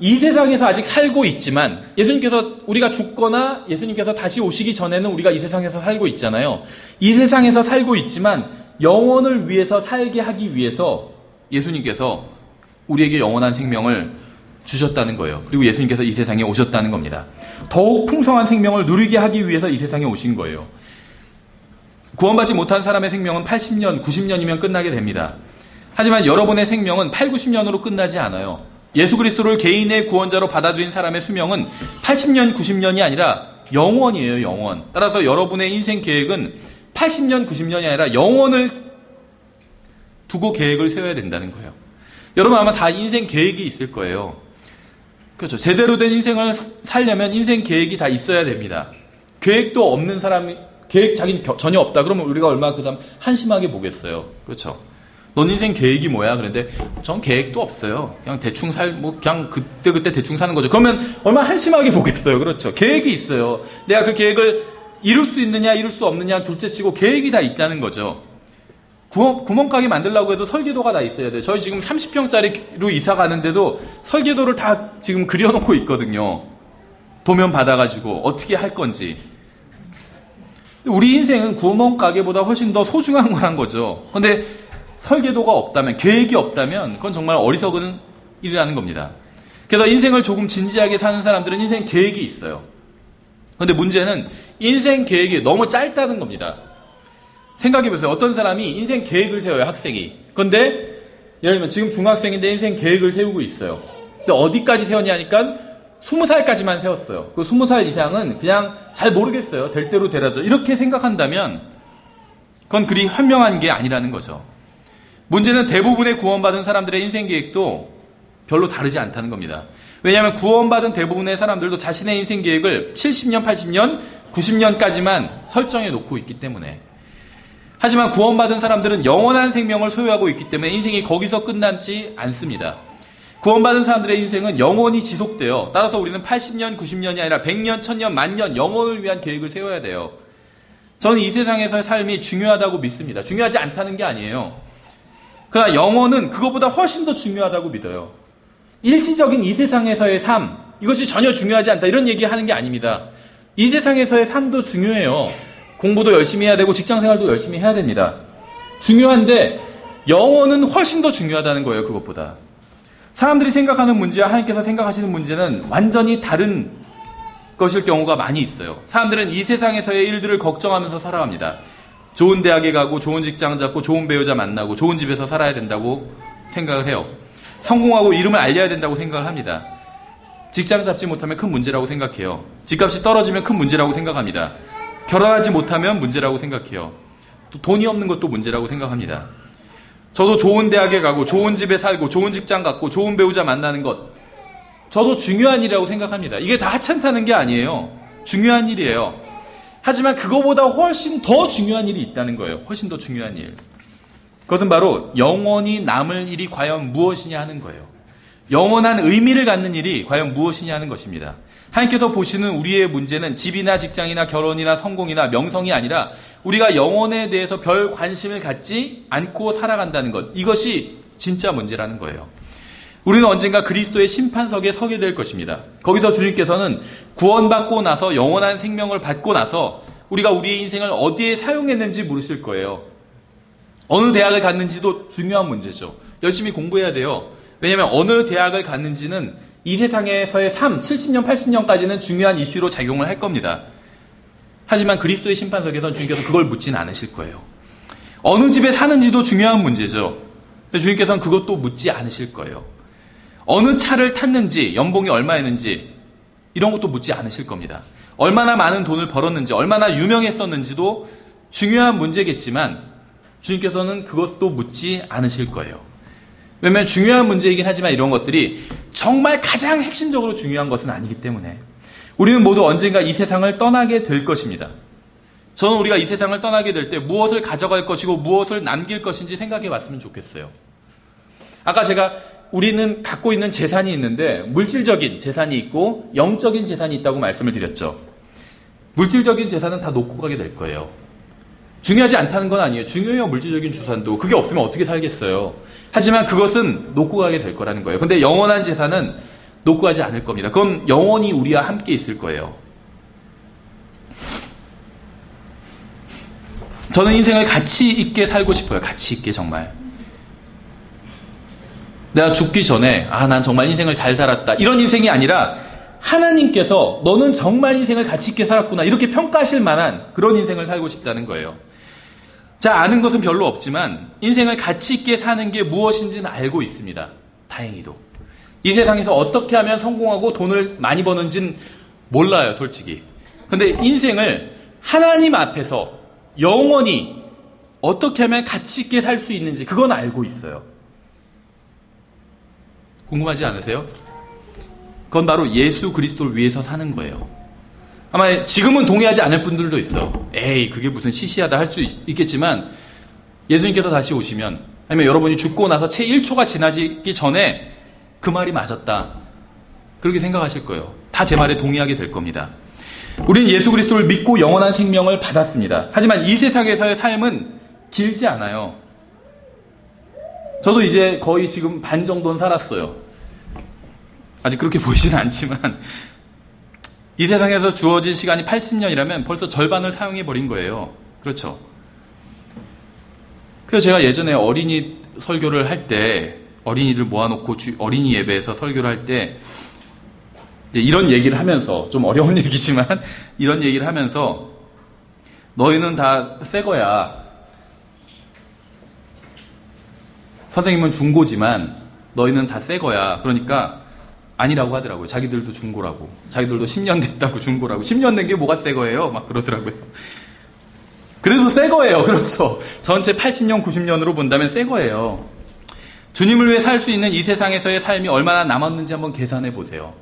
이 세상에서 아직 살고 있지만 예수님께서 우리가 죽거나 예수님께서 다시 오시기 전에는 우리가 이 세상에서 살고 있잖아요. 이 세상에서 살고 있지만 영원을 위해서 살게 하기 위해서 예수님께서 우리에게 영원한 생명을 주셨다는 거예요. 그리고 예수님께서 이 세상에 오셨다는 겁니다. 더욱 풍성한 생명을 누리게 하기 위해서 이 세상에 오신 거예요. 구원받지 못한 사람의 생명은 80년, 90년이면 끝나게 됩니다. 하지만 여러분의 생명은 8, 90년으로 끝나지 않아요. 예수 그리스도를 개인의 구원자로 받아들인 사람의 수명은 80년, 90년이 아니라 영원이에요, 영원. 따라서 여러분의 인생 계획은 80년, 90년이 아니라 영원을 두고 계획을 세워야 된다는 거예요. 여러분 아마 다 인생 계획이 있을 거예요. 그렇죠. 제대로 된 인생을 살려면 인생 계획이 다 있어야 됩니다. 계획도 없는 사람이, 계획 자기 전혀 없다. 그러면 우리가 얼마나 그 사람 한심하게 보겠어요. 그렇죠. 넌 인생 계획이 뭐야? 그런데 전 계획도 없어요. 그냥 대충 그냥 그때 대충 사는 거죠. 그러면 얼마나 한심하게 보겠어요. 그렇죠. 계획이 있어요. 내가 그 계획을 이룰 수 있느냐, 이룰 수 없느냐 둘째 치고 계획이 다 있다는 거죠. 구멍가게 만들려고 해도 설계도가 다 있어야 돼요. 저희 지금 30평짜리로 이사 가는데도 설계도를 다 지금 그려놓고 있거든요. 도면 받아가지고 어떻게 할 건지. 우리 인생은 구멍가게보다 훨씬 더 소중한 거란 거죠. 근데 설계도가 없다면, 계획이 없다면 그건 정말 어리석은 일이라는 겁니다. 그래서 인생을 조금 진지하게 사는 사람들은 인생 계획이 있어요. 그런데 문제는 인생 계획이 너무 짧다는 겁니다. 생각해보세요. 어떤 사람이 인생 계획을 세워요, 학생이. 그런데 예를 들면 지금 중학생인데 인생 계획을 세우고 있어요. 근데 어디까지 세웠냐 하니까 20살까지만 세웠어요. 그 20살 이상은 그냥 잘 모르겠어요. 될 대로 되라죠. 이렇게 생각한다면 그건 그리 현명한 게 아니라는 거죠. 문제는 대부분의 구원받은 사람들의 인생 계획도 별로 다르지 않다는 겁니다. 왜냐하면 구원받은 대부분의 사람들도 자신의 인생 계획을 70년, 80년, 90년까지만 설정해 놓고 있기 때문에. 하지만 구원받은 사람들은 영원한 생명을 소유하고 있기 때문에 인생이 거기서 끝나지 않습니다. 구원받은 사람들의 인생은 영원히 지속돼요. 따라서 우리는 80년, 90년이 아니라 100년, 1000년, 만년 영원을 위한 계획을 세워야 돼요. 저는 이 세상에서의 삶이 중요하다고 믿습니다. 중요하지 않다는 게 아니에요. 그러나 영혼은 그것보다 훨씬 더 중요하다고 믿어요. 일시적인 이 세상에서의 삶, 이것이 전혀 중요하지 않다 이런 얘기하는 게 아닙니다. 이 세상에서의 삶도 중요해요. 공부도 열심히 해야 되고 직장생활도 열심히 해야 됩니다. 중요한데 영혼은 훨씬 더 중요하다는 거예요. 그것보다. 사람들이 생각하는 문제와 하나님께서 생각하시는 문제는 완전히 다른 것일 경우가 많이 있어요. 사람들은 이 세상에서의 일들을 걱정하면서 살아갑니다. 좋은 대학에 가고 좋은 직장 잡고 좋은 배우자 만나고 좋은 집에서 살아야 된다고 생각을 해요. 성공하고 이름을 알려야 된다고 생각을 합니다. 직장 잡지 못하면 큰 문제라고 생각해요. 집값이 떨어지면 큰 문제라고 생각합니다. 결혼하지 못하면 문제라고 생각해요. 또 돈이 없는 것도 문제라고 생각합니다. 저도 좋은 대학에 가고 좋은 집에 살고 좋은 직장 갖고 좋은 배우자 만나는 것, 저도 중요한 일이라고 생각합니다. 이게 다 하찮다는 게 아니에요. 중요한 일이에요. 하지만 그거보다 훨씬 더 중요한 일이 있다는 거예요. 훨씬 더 중요한 일. 그것은 바로 영원히 남을 일이 과연 무엇이냐 하는 거예요. 영원한 의미를 갖는 일이 과연 무엇이냐 하는 것입니다. 하나님께서 보시는 우리의 문제는 집이나 직장이나 결혼이나 성공이나 명성이 아니라 우리가 영혼에 대해서 별 관심을 갖지 않고 살아간다는 것. 이것이 진짜 문제라는 거예요. 우리는 언젠가 그리스도의 심판석에 서게 될 것입니다. 거기서 주님께서는 구원받고 나서 영원한 생명을 받고 나서 우리가 우리의 인생을 어디에 사용했는지 물으실 거예요. 어느 대학을 갔는지도 중요한 문제죠. 열심히 공부해야 돼요. 왜냐하면 어느 대학을 갔는지는 이 세상에서의 삶, 70년, 80년까지는 중요한 이슈로 작용을 할 겁니다. 하지만 그리스도의 심판석에선 주님께서 그걸 묻지는 않으실 거예요. 어느 집에 사는지도 중요한 문제죠. 주님께서는 그것도 묻지 않으실 거예요. 어느 차를 탔는지, 연봉이 얼마였는지 이런 것도 묻지 않으실 겁니다. 얼마나 많은 돈을 벌었는지, 얼마나 유명했었는지도 중요한 문제겠지만 주님께서는 그것도 묻지 않으실 거예요. 왜냐하면 중요한 문제이긴 하지만 이런 것들이 정말 가장 핵심적으로 중요한 것은 아니기 때문에 우리는 모두 언젠가 이 세상을 떠나게 될 것입니다. 저는 우리가 이 세상을 떠나게 될 때 무엇을 가져갈 것이고 무엇을 남길 것인지 생각해 봤으면 좋겠어요. 아까 제가 우리는 갖고 있는 재산이 있는데 물질적인 재산이 있고 영적인 재산이 있다고 말씀을 드렸죠. 물질적인 재산은 다 놓고 가게 될 거예요. 중요하지 않다는 건 아니에요. 중요해요, 물질적인 재산도. 그게 없으면 어떻게 살겠어요. 하지만 그것은 놓고 가게 될 거라는 거예요. 근데 영원한 재산은 놓고 가지 않을 겁니다. 그건 영원히 우리와 함께 있을 거예요. 저는 인생을 가치 있게 살고 싶어요. 가치 있게 정말. 내가 죽기 전에 난 정말 인생을 잘 살았다. 이런 인생이 아니라 하나님께서 너는 정말 인생을 가치 있게 살았구나. 이렇게 평가하실 만한 그런 인생을 살고 싶다는 거예요. 자, 아는 것은 별로 없지만 인생을 가치 있게 사는 게 무엇인지는 알고 있습니다. 다행히도. 이 세상에서 어떻게 하면 성공하고 돈을 많이 버는지는 몰라요, 솔직히. 근데 인생을 하나님 앞에서 영원히 어떻게 하면 가치 있게 살 수 있는지 그건 알고 있어요. 궁금하지 않으세요? 그건 바로 예수 그리스도를 위해서 사는 거예요. 아마 지금은 동의하지 않을 분들도 있어. 에이, 그게 무슨 시시하다 할 수 있겠지만 예수님께서 다시 오시면 아니면 여러분이 죽고 나서 채 1초가 지나기 전에 그 말이 맞았다. 그렇게 생각하실 거예요. 다 제 말에 동의하게 될 겁니다. 우리는 예수 그리스도를 믿고 영원한 생명을 받았습니다. 하지만 이 세상에서의 삶은 길지 않아요. 저도 이제 거의 지금 반 정도는 살았어요. 아직 그렇게 보이지는 않지만 이 세상에서 주어진 시간이 80년이라면 벌써 절반을 사용해버린 거예요. 그렇죠? 그래서 제가 예전에 어린이 설교를 할 때 어린이들 모아놓고 어린이 예배에서 설교를 할 때 이런 얘기를 하면서 좀 어려운 얘기지만 이런 얘기를 하면서 너희는 다 새 거야. 선생님은 중고지만 너희는 다 새 거야. 그러니까 아니라고 하더라고요. 자기들도 중고라고. 자기들도 10년 됐다고 중고라고. 10년 된 게 뭐가 새 거예요? 막 그러더라고요. 그래서 새 거예요. 그렇죠. 전체 80년, 90년으로 본다면 새 거예요. 주님을 위해 살 수 있는 이 세상에서의 삶이 얼마나 남았는지 한번 계산해 보세요.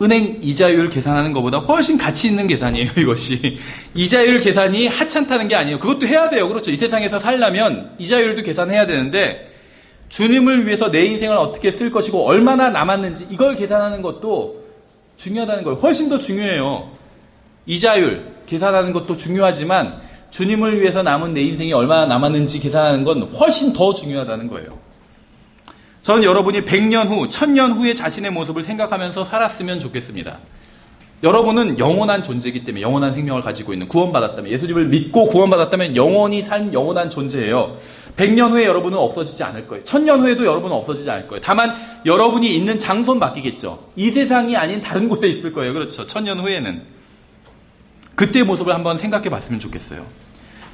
은행 이자율 계산하는 것보다 훨씬 가치 있는 계산이에요, 이것이. 이자율 계산이 하찮다는 게 아니에요. 그것도 해야 돼요. 그렇죠. 이 세상에서 살려면 이자율도 계산해야 되는데 주님을 위해서 내 인생을 어떻게 쓸 것이고 얼마나 남았는지 이걸 계산하는 것도 중요하다는 거예요. 훨씬 더 중요해요. 이자율 계산하는 것도 중요하지만 주님을 위해서 남은 내 인생이 얼마나 남았는지 계산하는 건 훨씬 더 중요하다는 거예요. 저는 여러분이 100년 후, 1000년 후의 자신의 모습을 생각하면서 살았으면 좋겠습니다. 여러분은 영원한 존재이기 때문에 영원한 생명을 가지고 있는 구원받았다면 예수님을 믿고 구원받았다면 영원히 산 영원한 존재예요. 100년 후에 여러분은 없어지지 않을 거예요. 1000년 후에도 여러분은 없어지지 않을 거예요. 다만 여러분이 있는 장소는 바뀌겠죠. 이 세상이 아닌 다른 곳에 있을 거예요. 그렇죠. 1000년 후에는. 그때의 모습을 한번 생각해 봤으면 좋겠어요.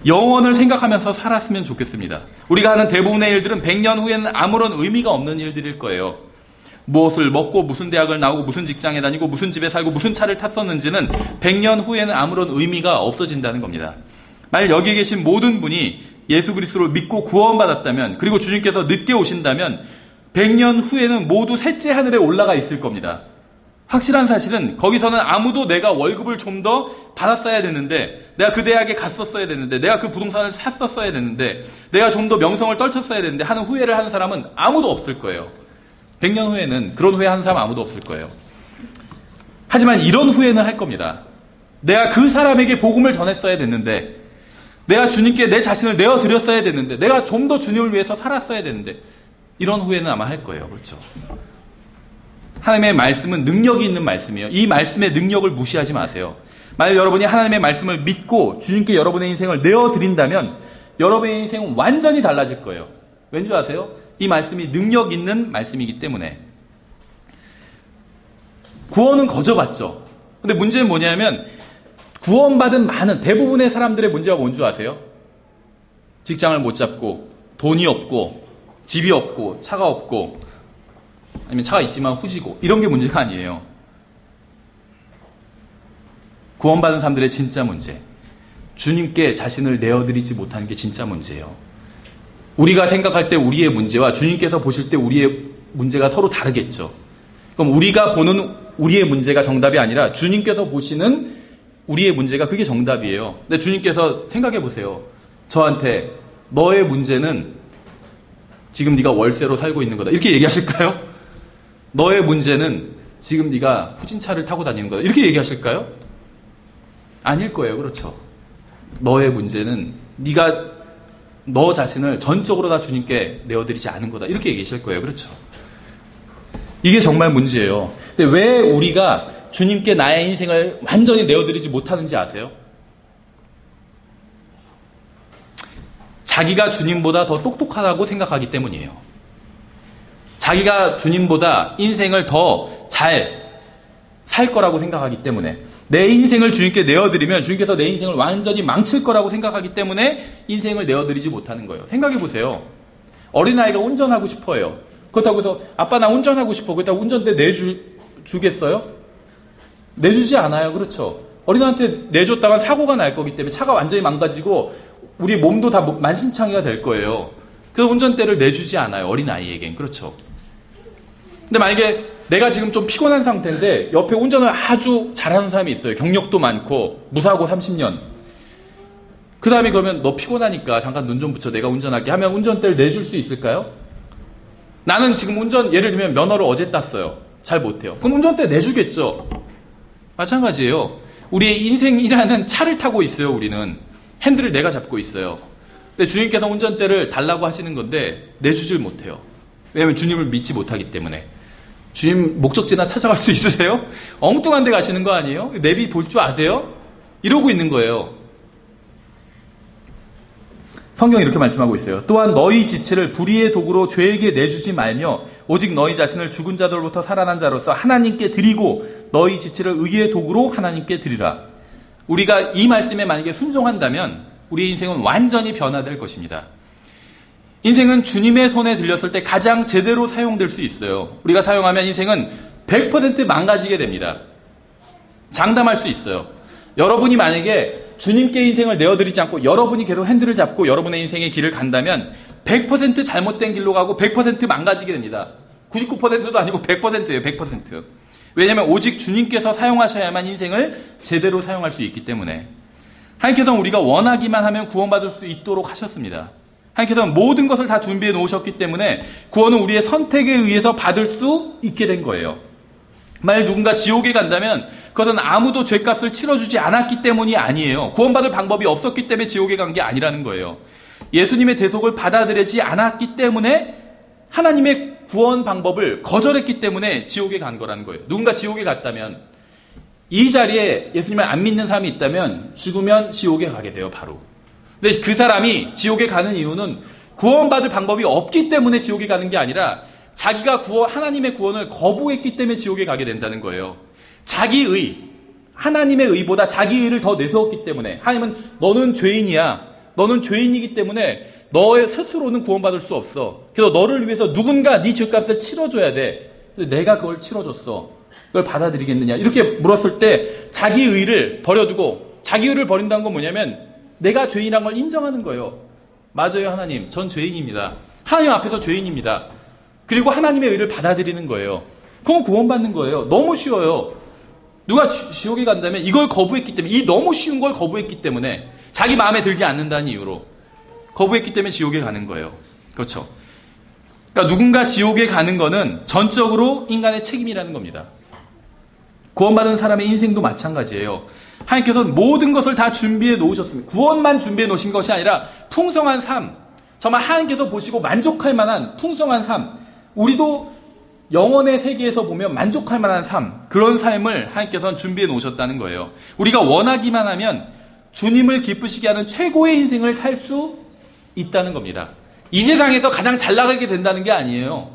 영원을 생각하면서 살았으면 좋겠습니다. 우리가 하는 대부분의 일들은 100년 후에는 아무런 의미가 없는 일들일 거예요. 무엇을 먹고 무슨 대학을 나오고 무슨 직장에 다니고 무슨 집에 살고 무슨 차를 탔었는지는 100년 후에는 아무런 의미가 없어진다는 겁니다. 만약 여기 계신 모든 분이 예수 그리스도를 믿고 구원받았다면 그리고 주님께서 늦게 오신다면 100년 후에는 모두 셋째 하늘에 올라가 있을 겁니다. 확실한 사실은 거기서는 아무도 내가 월급을 좀 더 받았어야 되는데 내가 그 대학에 갔었어야 되는데 내가 그 부동산을 샀었어야 되는데 내가 좀 더 명성을 떨쳤어야 되는데 하는 후회를 하는 사람은 아무도 없을 거예요. 100년 후에는 그런 후회하는 사람 아무도 없을 거예요. 하지만 이런 후회는 할 겁니다. 내가 그 사람에게 복음을 전했어야 됐는데 내가 주님께 내 자신을 내어드렸어야 됐는데 내가 좀 더 주님을 위해서 살았어야 됐는데 이런 후회는 아마 할 거예요. 그렇죠? 하나님의 말씀은 능력이 있는 말씀이에요. 이 말씀의 능력을 무시하지 마세요. 만약 여러분이 하나님의 말씀을 믿고 주님께 여러분의 인생을 내어드린다면 여러분의 인생은 완전히 달라질 거예요. 왠지 아세요? 이 말씀이 능력 있는 말씀이기 때문에. 구원은 거저받죠. 근데 문제는 뭐냐면 구원받은 많은 대부분의 사람들의 문제가 뭔 줄 아세요? 직장을 못 잡고 돈이 없고 집이 없고 차가 없고 아니면 차가 있지만 후지고 이런 게 문제가 아니에요. 구원받은 사람들의 진짜 문제, 주님께 자신을 내어드리지 못하는 게 진짜 문제예요. 우리가 생각할 때 우리의 문제와 주님께서 보실 때 우리의 문제가 서로 다르겠죠. 그럼 우리가 보는 우리의 문제가 정답이 아니라 주님께서 보시는 우리의 문제가 그게 정답이에요. 근데 주님께서 생각해 보세요. 저한테 너의 문제는 지금 네가 월세로 살고 있는 거다 이렇게 얘기하실까요? 너의 문제는 지금 네가 후진차를 타고 다니는 거다 이렇게 얘기하실까요? 아닐 거예요. 그렇죠? 너의 문제는 네가 너 자신을 전적으로 다 주님께 내어드리지 않은 거다 이렇게 얘기하실 거예요. 그렇죠? 이게 정말 문제예요. 근데 왜 우리가 주님께 나의 인생을 완전히 내어드리지 못하는지 아세요? 자기가 주님보다 더 똑똑하다고 생각하기 때문이에요. 자기가 주님보다 인생을 더 잘 살 거라고 생각하기 때문에, 내 인생을 주님께 내어드리면 주님께서 내 인생을 완전히 망칠 거라고 생각하기 때문에 인생을 내어드리지 못하는 거예요. 생각해 보세요. 어린아이가 운전하고 싶어요. 그렇다고 해서 아빠 나 운전하고 싶어. 그렇다고 운전대 내주겠어요? 내주지 않아요. 그렇죠? 어린아이한테 내줬다간 사고가 날 거기 때문에 차가 완전히 망가지고 우리 몸도 다 만신창이가 될 거예요. 그래서 운전대를 내주지 않아요. 어린아이에겐. 그렇죠? 근데 만약에 내가 지금 좀 피곤한 상태인데 옆에 운전을 아주 잘하는 사람이 있어요. 경력도 많고 무사고 30년. 그 다음에 그러면 너 피곤하니까 잠깐 눈 좀 붙여 내가 운전할게 하면 운전대를 내줄 수 있을까요? 나는 지금 예를 들면 면허를 어제 땄어요. 잘 못해요. 그럼 운전대 내주겠죠? 마찬가지예요. 우리의 인생이라는 차를 타고 있어요. 우리는 핸들을 내가 잡고 있어요. 근데 주님께서 운전대를 달라고 하시는 건데 내주질 못해요. 왜냐하면 주님을 믿지 못하기 때문에. 주님 목적지나 찾아갈 수 있으세요? 엉뚱한 데 가시는 거 아니에요? 내비 볼 줄 아세요? 이러고 있는 거예요. 성경이 이렇게 말씀하고 있어요. 또한 너희 지체를 불의의 도구로 죄에게 내주지 말며 오직 너희 자신을 죽은 자들로부터 살아난 자로서 하나님께 드리고 너희 지체를 의의 도구로 하나님께 드리라. 우리가 이 말씀에 만약에 순종한다면 우리의 인생은 완전히 변화될 것입니다. 인생은 주님의 손에 들렸을 때 가장 제대로 사용될 수 있어요. 우리가 사용하면 인생은 100% 망가지게 됩니다. 장담할 수 있어요. 여러분이 만약에 주님께 인생을 내어드리지 않고 여러분이 계속 핸들을 잡고 여러분의 인생의 길을 간다면 100% 잘못된 길로 가고 100% 망가지게 됩니다. 99%도 아니고 100%예요. 100%. 왜냐하면 오직 주님께서 사용하셔야만 인생을 제대로 사용할 수 있기 때문에. 하나님께서는 우리가 원하기만 하면 구원받을 수 있도록 하셨습니다. 하나님께서는 모든 것을 다 준비해 놓으셨기 때문에 구원은 우리의 선택에 의해서 받을 수 있게 된 거예요. 만약 누군가 지옥에 간다면 그것은 아무도 죄값을 치러주지 않았기 때문이 아니에요. 구원받을 방법이 없었기 때문에 지옥에 간 게 아니라는 거예요. 예수님의 대속을 받아들이지 않았기 때문에 하나님의 구원 방법을 거절했기 때문에 지옥에 간 거라는 거예요. 누군가 지옥에 갔다면 이 자리에 예수님을 안 믿는 사람이 있다면 죽으면 지옥에 가게 돼요. 바로. 근데 그 사람이 지옥에 가는 이유는 구원받을 방법이 없기 때문에 지옥에 가는 게 아니라 자기가 하나님의 구원을 거부했기 때문에 지옥에 가게 된다는 거예요. 자기의, 하나님의 의보다 자기의를 더 내세웠기 때문에. 하나님은 너는 죄인이야. 너는 죄인이기 때문에 너의 스스로는 구원받을 수 없어. 그래서 너를 위해서 누군가 네 죄값을 치러줘야 돼. 근데 내가 그걸 치러줬어. 그걸 받아들이겠느냐. 이렇게 물었을 때 자기의를 버려두고, 자기의를 버린다는 건 뭐냐면 내가 죄인이란 걸 인정하는 거예요. 맞아요, 하나님. 전 죄인입니다. 하나님 앞에서 죄인입니다. 그리고 하나님의 의를 받아들이는 거예요. 그건 구원받는 거예요. 너무 쉬워요. 누가 지옥에 간다면 이걸 거부했기 때문에, 이 너무 쉬운 걸 거부했기 때문에, 자기 마음에 들지 않는다는 이유로 거부했기 때문에 지옥에 가는 거예요. 그렇죠? 그러니까 누군가 지옥에 가는 거는 전적으로 인간의 책임이라는 겁니다. 구원받은 사람의 인생도 마찬가지예요. 하나님께서는 모든 것을 다 준비해 놓으셨습니다. 구원만 준비해 놓으신 것이 아니라 풍성한 삶, 정말 하나님께서 보시고 만족할 만한 풍성한 삶, 우리도 영혼의 세계에서 보면 만족할 만한 삶, 그런 삶을 하나님께서는 준비해 놓으셨다는 거예요. 우리가 원하기만 하면 주님을 기쁘시게 하는 최고의 인생을 살 수 있다는 겁니다. 이 세상에서 가장 잘 나가게 된다는 게 아니에요.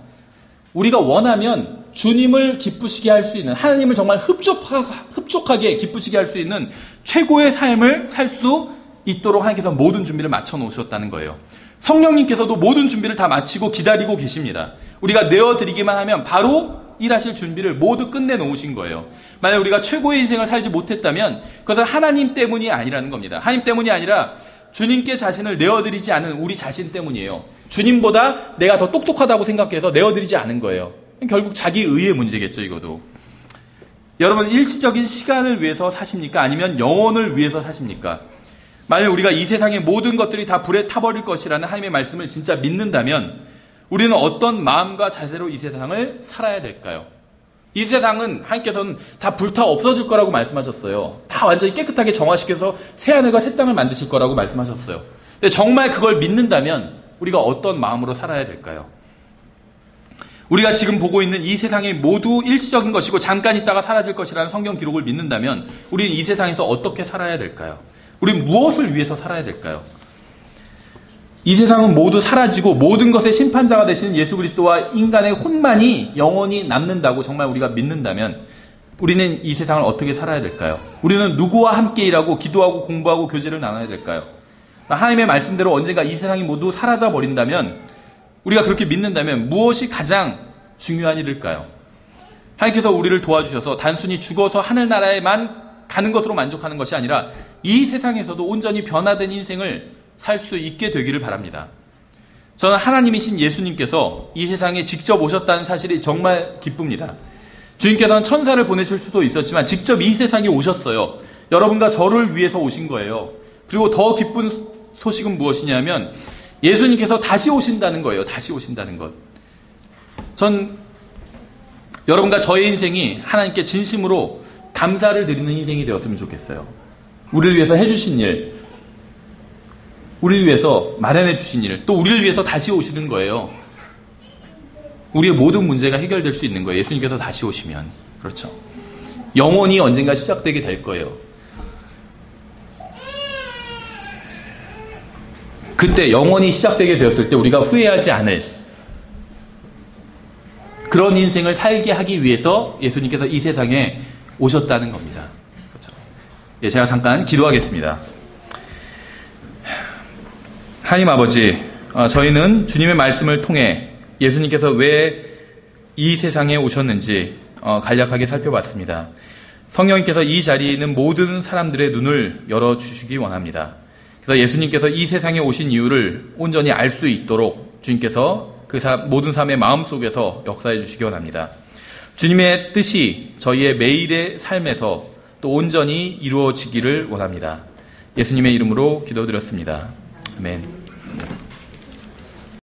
우리가 원하면 주님을 기쁘시게 할 수 있는, 하나님을 정말 흡족하게 기쁘시게 할 수 있는 최고의 삶을 살 수 있도록 하나님께서 모든 준비를 맞춰 놓으셨다는 거예요. 성령님께서도 모든 준비를 다 마치고 기다리고 계십니다. 우리가 내어드리기만 하면 바로 일하실 준비를 모두 끝내 놓으신 거예요. 만약 우리가 최고의 인생을 살지 못했다면 그것은 하나님 때문이 아니라는 겁니다. 하나님 때문이 아니라 주님께 자신을 내어드리지 않은 우리 자신 때문이에요. 주님보다 내가 더 똑똑하다고 생각해서 내어드리지 않은 거예요. 결국 자기 의의 문제겠죠, 이것도. 여러분, 일시적인 시간을 위해서 사십니까? 아니면 영혼을 위해서 사십니까? 만약 우리가 이 세상의 모든 것들이 다 불에 타버릴 것이라는 하나님의 말씀을 진짜 믿는다면 우리는 어떤 마음과 자세로 이 세상을 살아야 될까요? 이 세상은 하나님께서는 다 불타 없어질 거라고 말씀하셨어요. 다 완전히 깨끗하게 정화시켜서 새 하늘과 새 땅을 만드실 거라고 말씀하셨어요. 근데 정말 그걸 믿는다면 우리가 어떤 마음으로 살아야 될까요? 우리가 지금 보고 있는 이 세상이 모두 일시적인 것이고 잠깐 있다가 사라질 것이라는 성경 기록을 믿는다면 우리는 이 세상에서 어떻게 살아야 될까요? 우리는 무엇을 위해서 살아야 될까요? 이 세상은 모두 사라지고 모든 것의 심판자가 되신 예수 그리스도와 인간의 혼만이 영원히 남는다고 정말 우리가 믿는다면 우리는 이 세상을 어떻게 살아야 될까요? 우리는 누구와 함께 일하고 기도하고 공부하고 교제를 나눠야 될까요? 하나님의 말씀대로 언젠가 이 세상이 모두 사라져 버린다면 우리가 그렇게 믿는다면 무엇이 가장 중요한 일일까요? 하나님께서 우리를 도와주셔서 단순히 죽어서 하늘나라에만 가는 것으로 만족하는 것이 아니라 이 세상에서도 온전히 변화된 인생을 살 수 있게 되기를 바랍니다. 저는 하나님이신 예수님께서 이 세상에 직접 오셨다는 사실이 정말 기쁩니다. 주님께서는 천사를 보내실 수도 있었지만 직접 이 세상에 오셨어요. 여러분과 저를 위해서 오신 거예요. 그리고 더 기쁜 소식은 무엇이냐면 예수님께서 다시 오신다는 거예요. 다시 오신다는 것. 전 여러분과 저의 인생이 하나님께 진심으로 감사를 드리는 인생이 되었으면 좋겠어요. 우리를 위해서 해주신 일, 우리를 위해서 마련해 주신 일, 또 우리를 위해서 다시 오시는 거예요. 우리의 모든 문제가 해결될 수 있는 거예요. 예수님께서 다시 오시면. 그렇죠. 영원히 언젠가 시작되게 될 거예요. 그때 영원히 시작되게 되었을 때 우리가 후회하지 않을 그런 인생을 살게 하기 위해서 예수님께서 이 세상에 오셨다는 겁니다. 그렇죠. 예, 제가 잠깐 기도하겠습니다. 하나님 아버지, 저희는 주님의 말씀을 통해 예수님께서 왜 이 세상에 오셨는지 간략하게 살펴봤습니다. 성령님께서 이 자리에 있는 모든 사람들의 눈을 열어주시기 원합니다. 그래서 예수님께서 이 세상에 오신 이유를 온전히 알 수 있도록 주님께서 그 모든 사람의 마음속에서 역사해 주시기 원합니다. 주님의 뜻이 저희의 매일의 삶에서 또 온전히 이루어지기를 원합니다. 예수님의 이름으로 기도드렸습니다. 아멘.